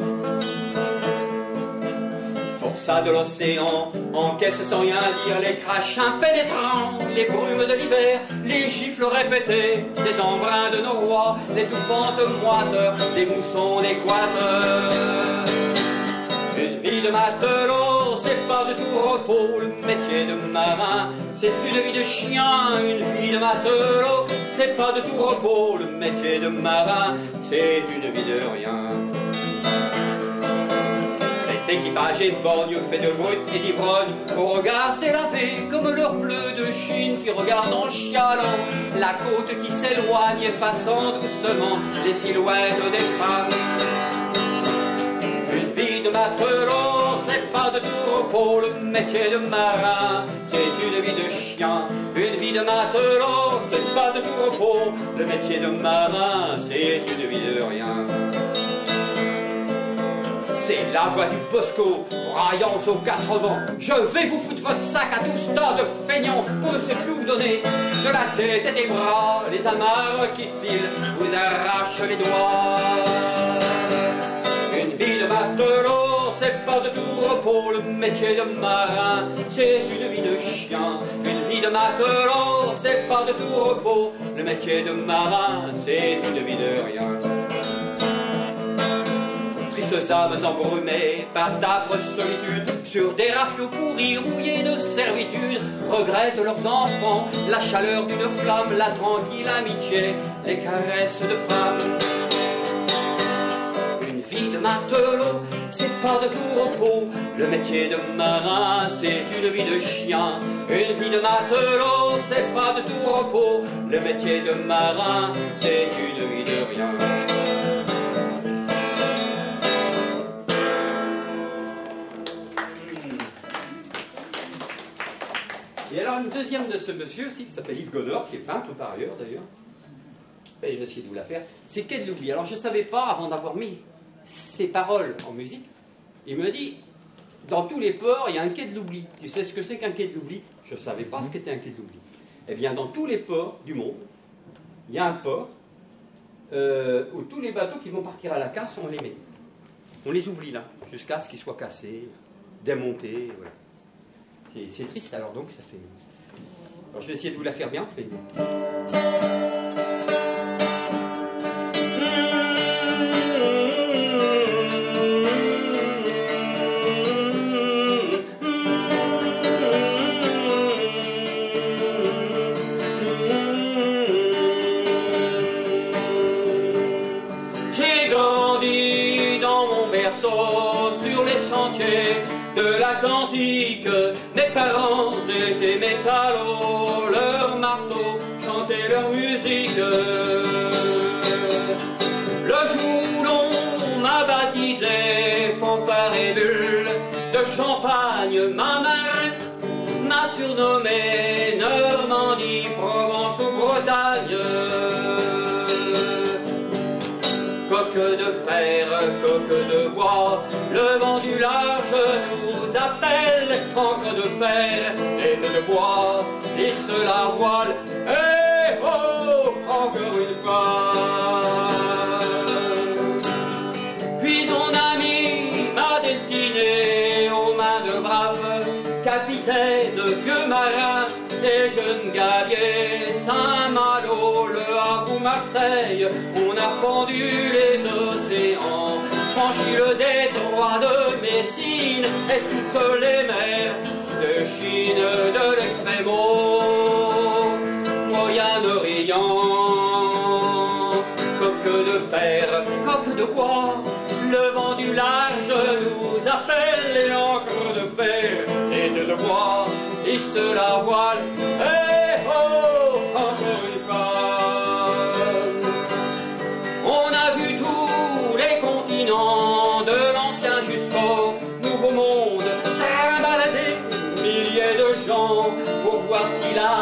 Forçat de l'océan, encaisse sans rien dire les crashs impénétrants, les brumes de l'hiver, les gifles répétés, des embruns de nos rois, l'étouffante moiteur, des moussons d'équateur. Une vie de matelot, c'est pas de tout repos. Le métier de marin, c'est une vie de chien. Une vie de matelot, c'est pas de tout repos. Le métier de marin, c'est une vie de rien. Cet équipage est borgne, fait de brutes et d'ivrognes, au regard élavé comme leur bleu de Chine qui regarde en chialant la côte qui s'éloigne, effaçant doucement les silhouettes des femmes. Une vie de matelot, c'est pas de tout repos, le métier de marin, c'est une vie de chien. Une vie de matelot, c'est pas de tout repos, le métier de marin, c'est une vie de rien. C'est la voix du Bosco, braillant aux 80. Je vais vous foutre votre sac à tous tas de feignants pour ne sait plus vous donner de la tête et des bras. Les amarres qui filent vous arrachent les doigts. Une vie de matelot, c'est pas de tout repos. Le métier de marin, c'est une vie de chien. Une vie de matelot, c'est pas de tout repos. Le métier de marin, c'est une vie de rien. Tristes âmes embrumées par d'âpres solitudes, sur des rafiots pourris rouillés de servitude, regrettent leurs enfants, la chaleur d'une flamme, la tranquille amitié, les caresses de femmes. Une vie de matelot, c'est pas de tout repos, le métier de marin, c'est une vie de chien. Une vie de matelot, c'est pas de tout repos, le métier de marin, c'est une vie de rien. Et alors une deuxième de ce monsieur aussi, qui s'appelle Yves Godor, qui est peintre par ailleurs d'ailleurs, et je vais essayer de vous la faire, c'est Quai de l'oubli. Alors je ne savais pas, avant d'avoir mis ces paroles en musique, il me dit, dans tous les ports, il y a un quai de l'oubli. Tu sais ce que c'est qu'un quai de l'oubli? Je ne savais pas ce qu'était un quai de l'oubli. Eh bien, dans tous les ports du monde, il y a un port où tous les bateaux qui vont partir à la casse, on les met. On les oublie là, jusqu'à ce qu'ils soient cassés, démontés, voilà. C'est triste alors, donc ça fait... Alors je vais essayer de vous la faire bien. J'ai grandi dans mon berceau sur les chantiers de l'Atlantique. Mes parents étaient métallos, leurs marteaux chantaient leur musique. Le jour où l'on m'a baptisé, fanfare et bulle de champagne, ma mère m'a surnommé Normandie, Provence ou Bretagne. Coque de fer, coque de bois, le vent du large nous appelle. Encre de fer, tête de bois, hisse la voile, et oh, encore une fois. Puis on a mis ma destinée aux mains de braves capitaines, vieux marins et jeunes gaviers. Saint-Malo, Le Havre ou Marseille, on a fendu les océans, franchi le détroit de Messine et toutes les mers de Chine, de l'extrême au Moyen-Orient. Coque de fer, coque de bois, le vent du large nous appelle. Et encre de fer, tête de bois, hisse la voile, et oh, encore une fois. On a vu tous les continents, de l'ancien jusqu'au nouveau monde, trimballer milliers de gens pour voir si la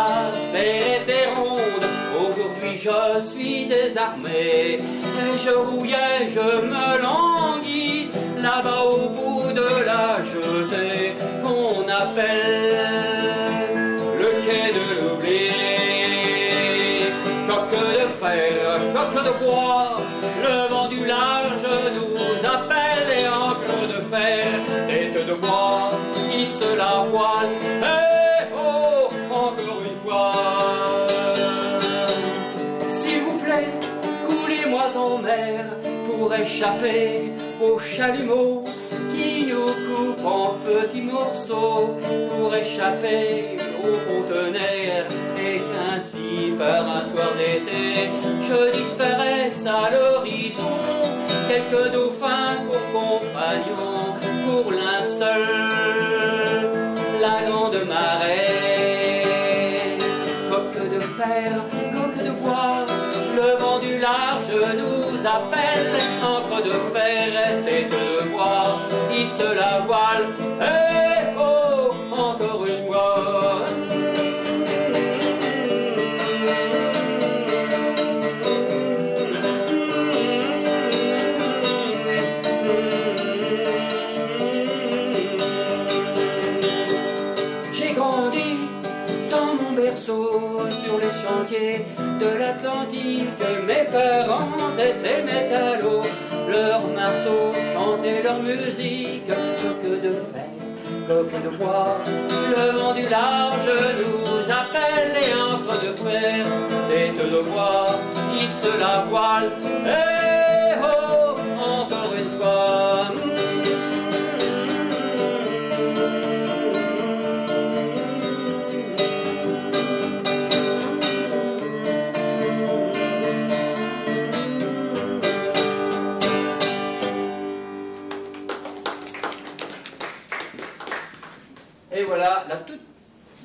terre était ronde. Aujourd'hui je suis désarmé, et je rouillais, je me languis, là-bas au bout de la jetée qu'on appelle le quai de l'oubli. Coque de fer, coque de bois, le vent du large nous appelle. Et encre de fer, tête de bois, hisse la voile, et oh, encore une fois. S'il vous plaît, coulez-moi en mer pour échapper aux chalumeaux qui nous coupent en petits morceaux, pour échapper aux conteneurs, et qu'ainsi par un soir d'été je disparaisse à l'horizon, quelques dauphins pour compagnons, pour linceul la grande marée. Coque de fer, coque de bois, le vent du large nous appelle. Encre de fer, tête de bois, hisse la voile. Eh oh, encore une fois. J'ai grandi dans mon berceau sur les chantiers de l'Atlantique. Mes parents étaient métallos, leurs marteaux chantaient leur musique. Coque de fer, coque de bois, le vent du large nous appelle. Et encre de fer, tête de bois, hisse la voile. Eh oh, encore une fois. Et voilà,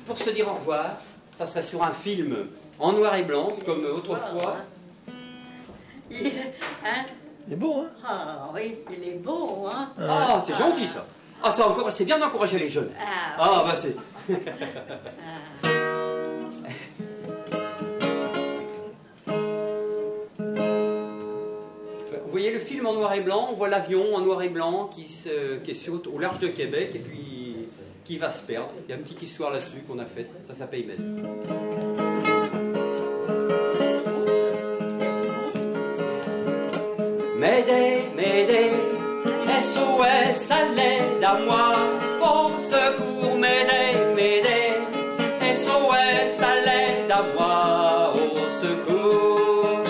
pour se dire au revoir, ça serait sur un film en noir et blanc, comme autrefois. Il est beau, hein? Ah oui, il est beau, hein? Ah, c'est gentil ça. Ah, ça encore, c'est bien d'encourager les jeunes. Ah, bah c'est. Vous voyez le film en noir et blanc, on voit l'avion en noir et blanc qui est au large de Québec et puis qui va se perdre. Il y a une petite histoire là-dessus qu'on a faite, ça s'appelle Med. Mayday, Mayday, SOS à l'aide à moi, au secours, Mayday, Mayday, SOS à l'aide à moi, au secours.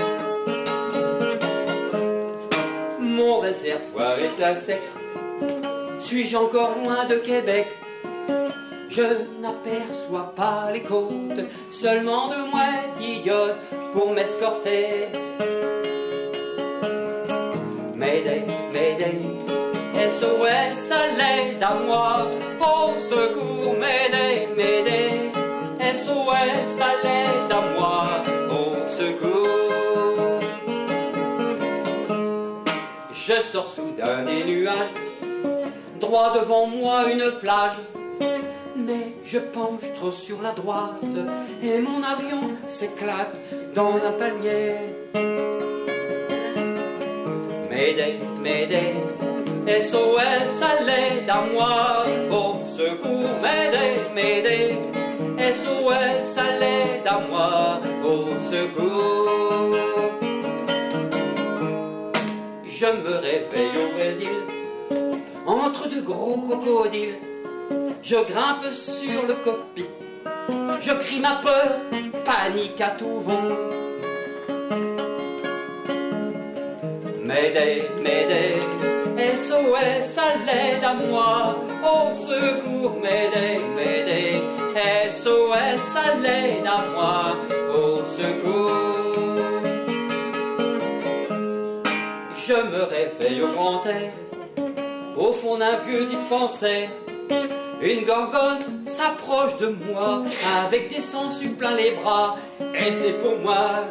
Mon réservoir est à sec, suis-je encore loin de Québec? Je n'aperçois pas les côtes, seulement de mouettes idiotes pour m'escorter. Mayday, Mayday, SOS à l'aide à moi, au secours, Mayday, Mayday, SOS à l'aide à moi, au secours. Je sors soudain des nuages, droit devant moi une plage, mais je penche trop sur la droite et mon avion s'éclate dans un palmier. Mayday, Mayday, SOS à l'aide à moi, au secours, Mayday, Mayday, SOS à l'aide à moi, au secours. Je me réveille au Brésil, entre de gros crocodiles. Je grimpe sur le cockpit, je crie ma peur, panique à tout vent. Mayday, Mayday, SOS à l'aide à moi, au secours, Mayday, Mayday, SOS à l'aide à moi, au secours. Je me réveille au grand air, au fond d'un vieux dispensaire. Une gorgone s'approche de moi, avec des sangsues plein les bras, et c'est pour moi.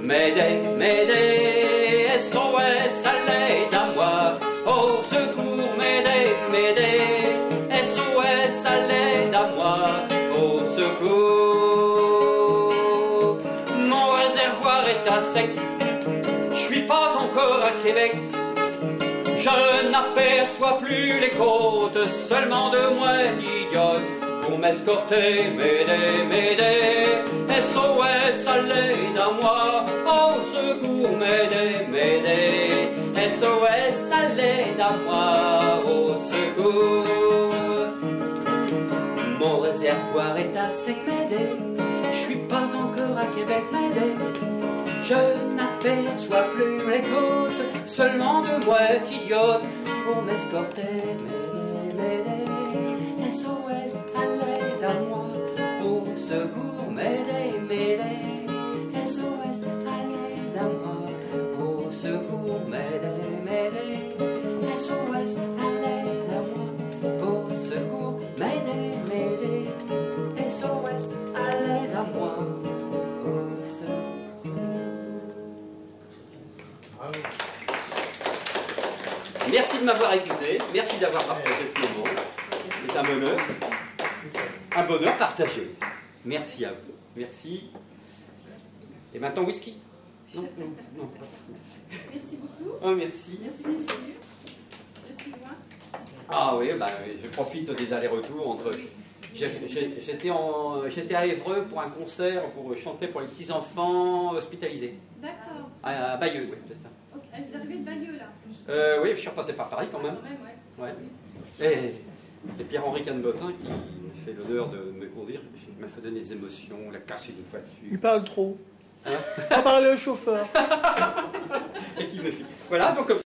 Mayday, Mayday, SOS à l'aide à moi, au secours, Mayday, Mayday, SOS à l'aide à moi, au secours. Mon réservoir est à sec, je suis pas encore à Québec. Je n'aperçois plus les côtes, seulement de mouettes idiotes pour m'escorter. Mayday, Mayday, SOS à l'aide à moi, au secours, Mayday, Mayday, SOS à l'aide à moi, au secours. Mon réservoir est à sec, Mayday, je suis pas encore à Québec, Mayday. Je n'aperçois plus les côtes, seulement de mouettes idiotes pour m'escorter. Mayday, Mayday, SOS à l'aide à moi, au secours, Mayday, Mayday, SOS à l'aide à moi, au secours, Mayday, Mayday, SOS à l'aide à moi, au secours, Mayday, Mayday, SOS à l'aide à moi, au secours. Merci de m'avoir écouté. Merci d'avoir partagé ce moment. C'est un bonheur. Un bonheur partagé. Merci à vous. Merci. Et maintenant, whisky? Non, non, non. Merci beaucoup. Oh, merci. Merci d'être venu. Je suis loin. Ah oui, bah, je profite des allers-retours entre... J'étais à Évreux pour un concert, pour chanter pour les petits-enfants hospitalisés. D'accord. À Bayeux, oui, c'est ça. Ok. Vous arrivez de Bayeux, là? Oui, je suis repassé par Paris quand même. Quand même, ouais. Ouais. Et Pierre-Henri Canebotin qui me fait l'honneur de me conduire, il m'a fait donner des émotions, la casse d'une voiture. Il parle trop. Hein? On va parler au chauffeur. Et qui me fait. Voilà, donc comme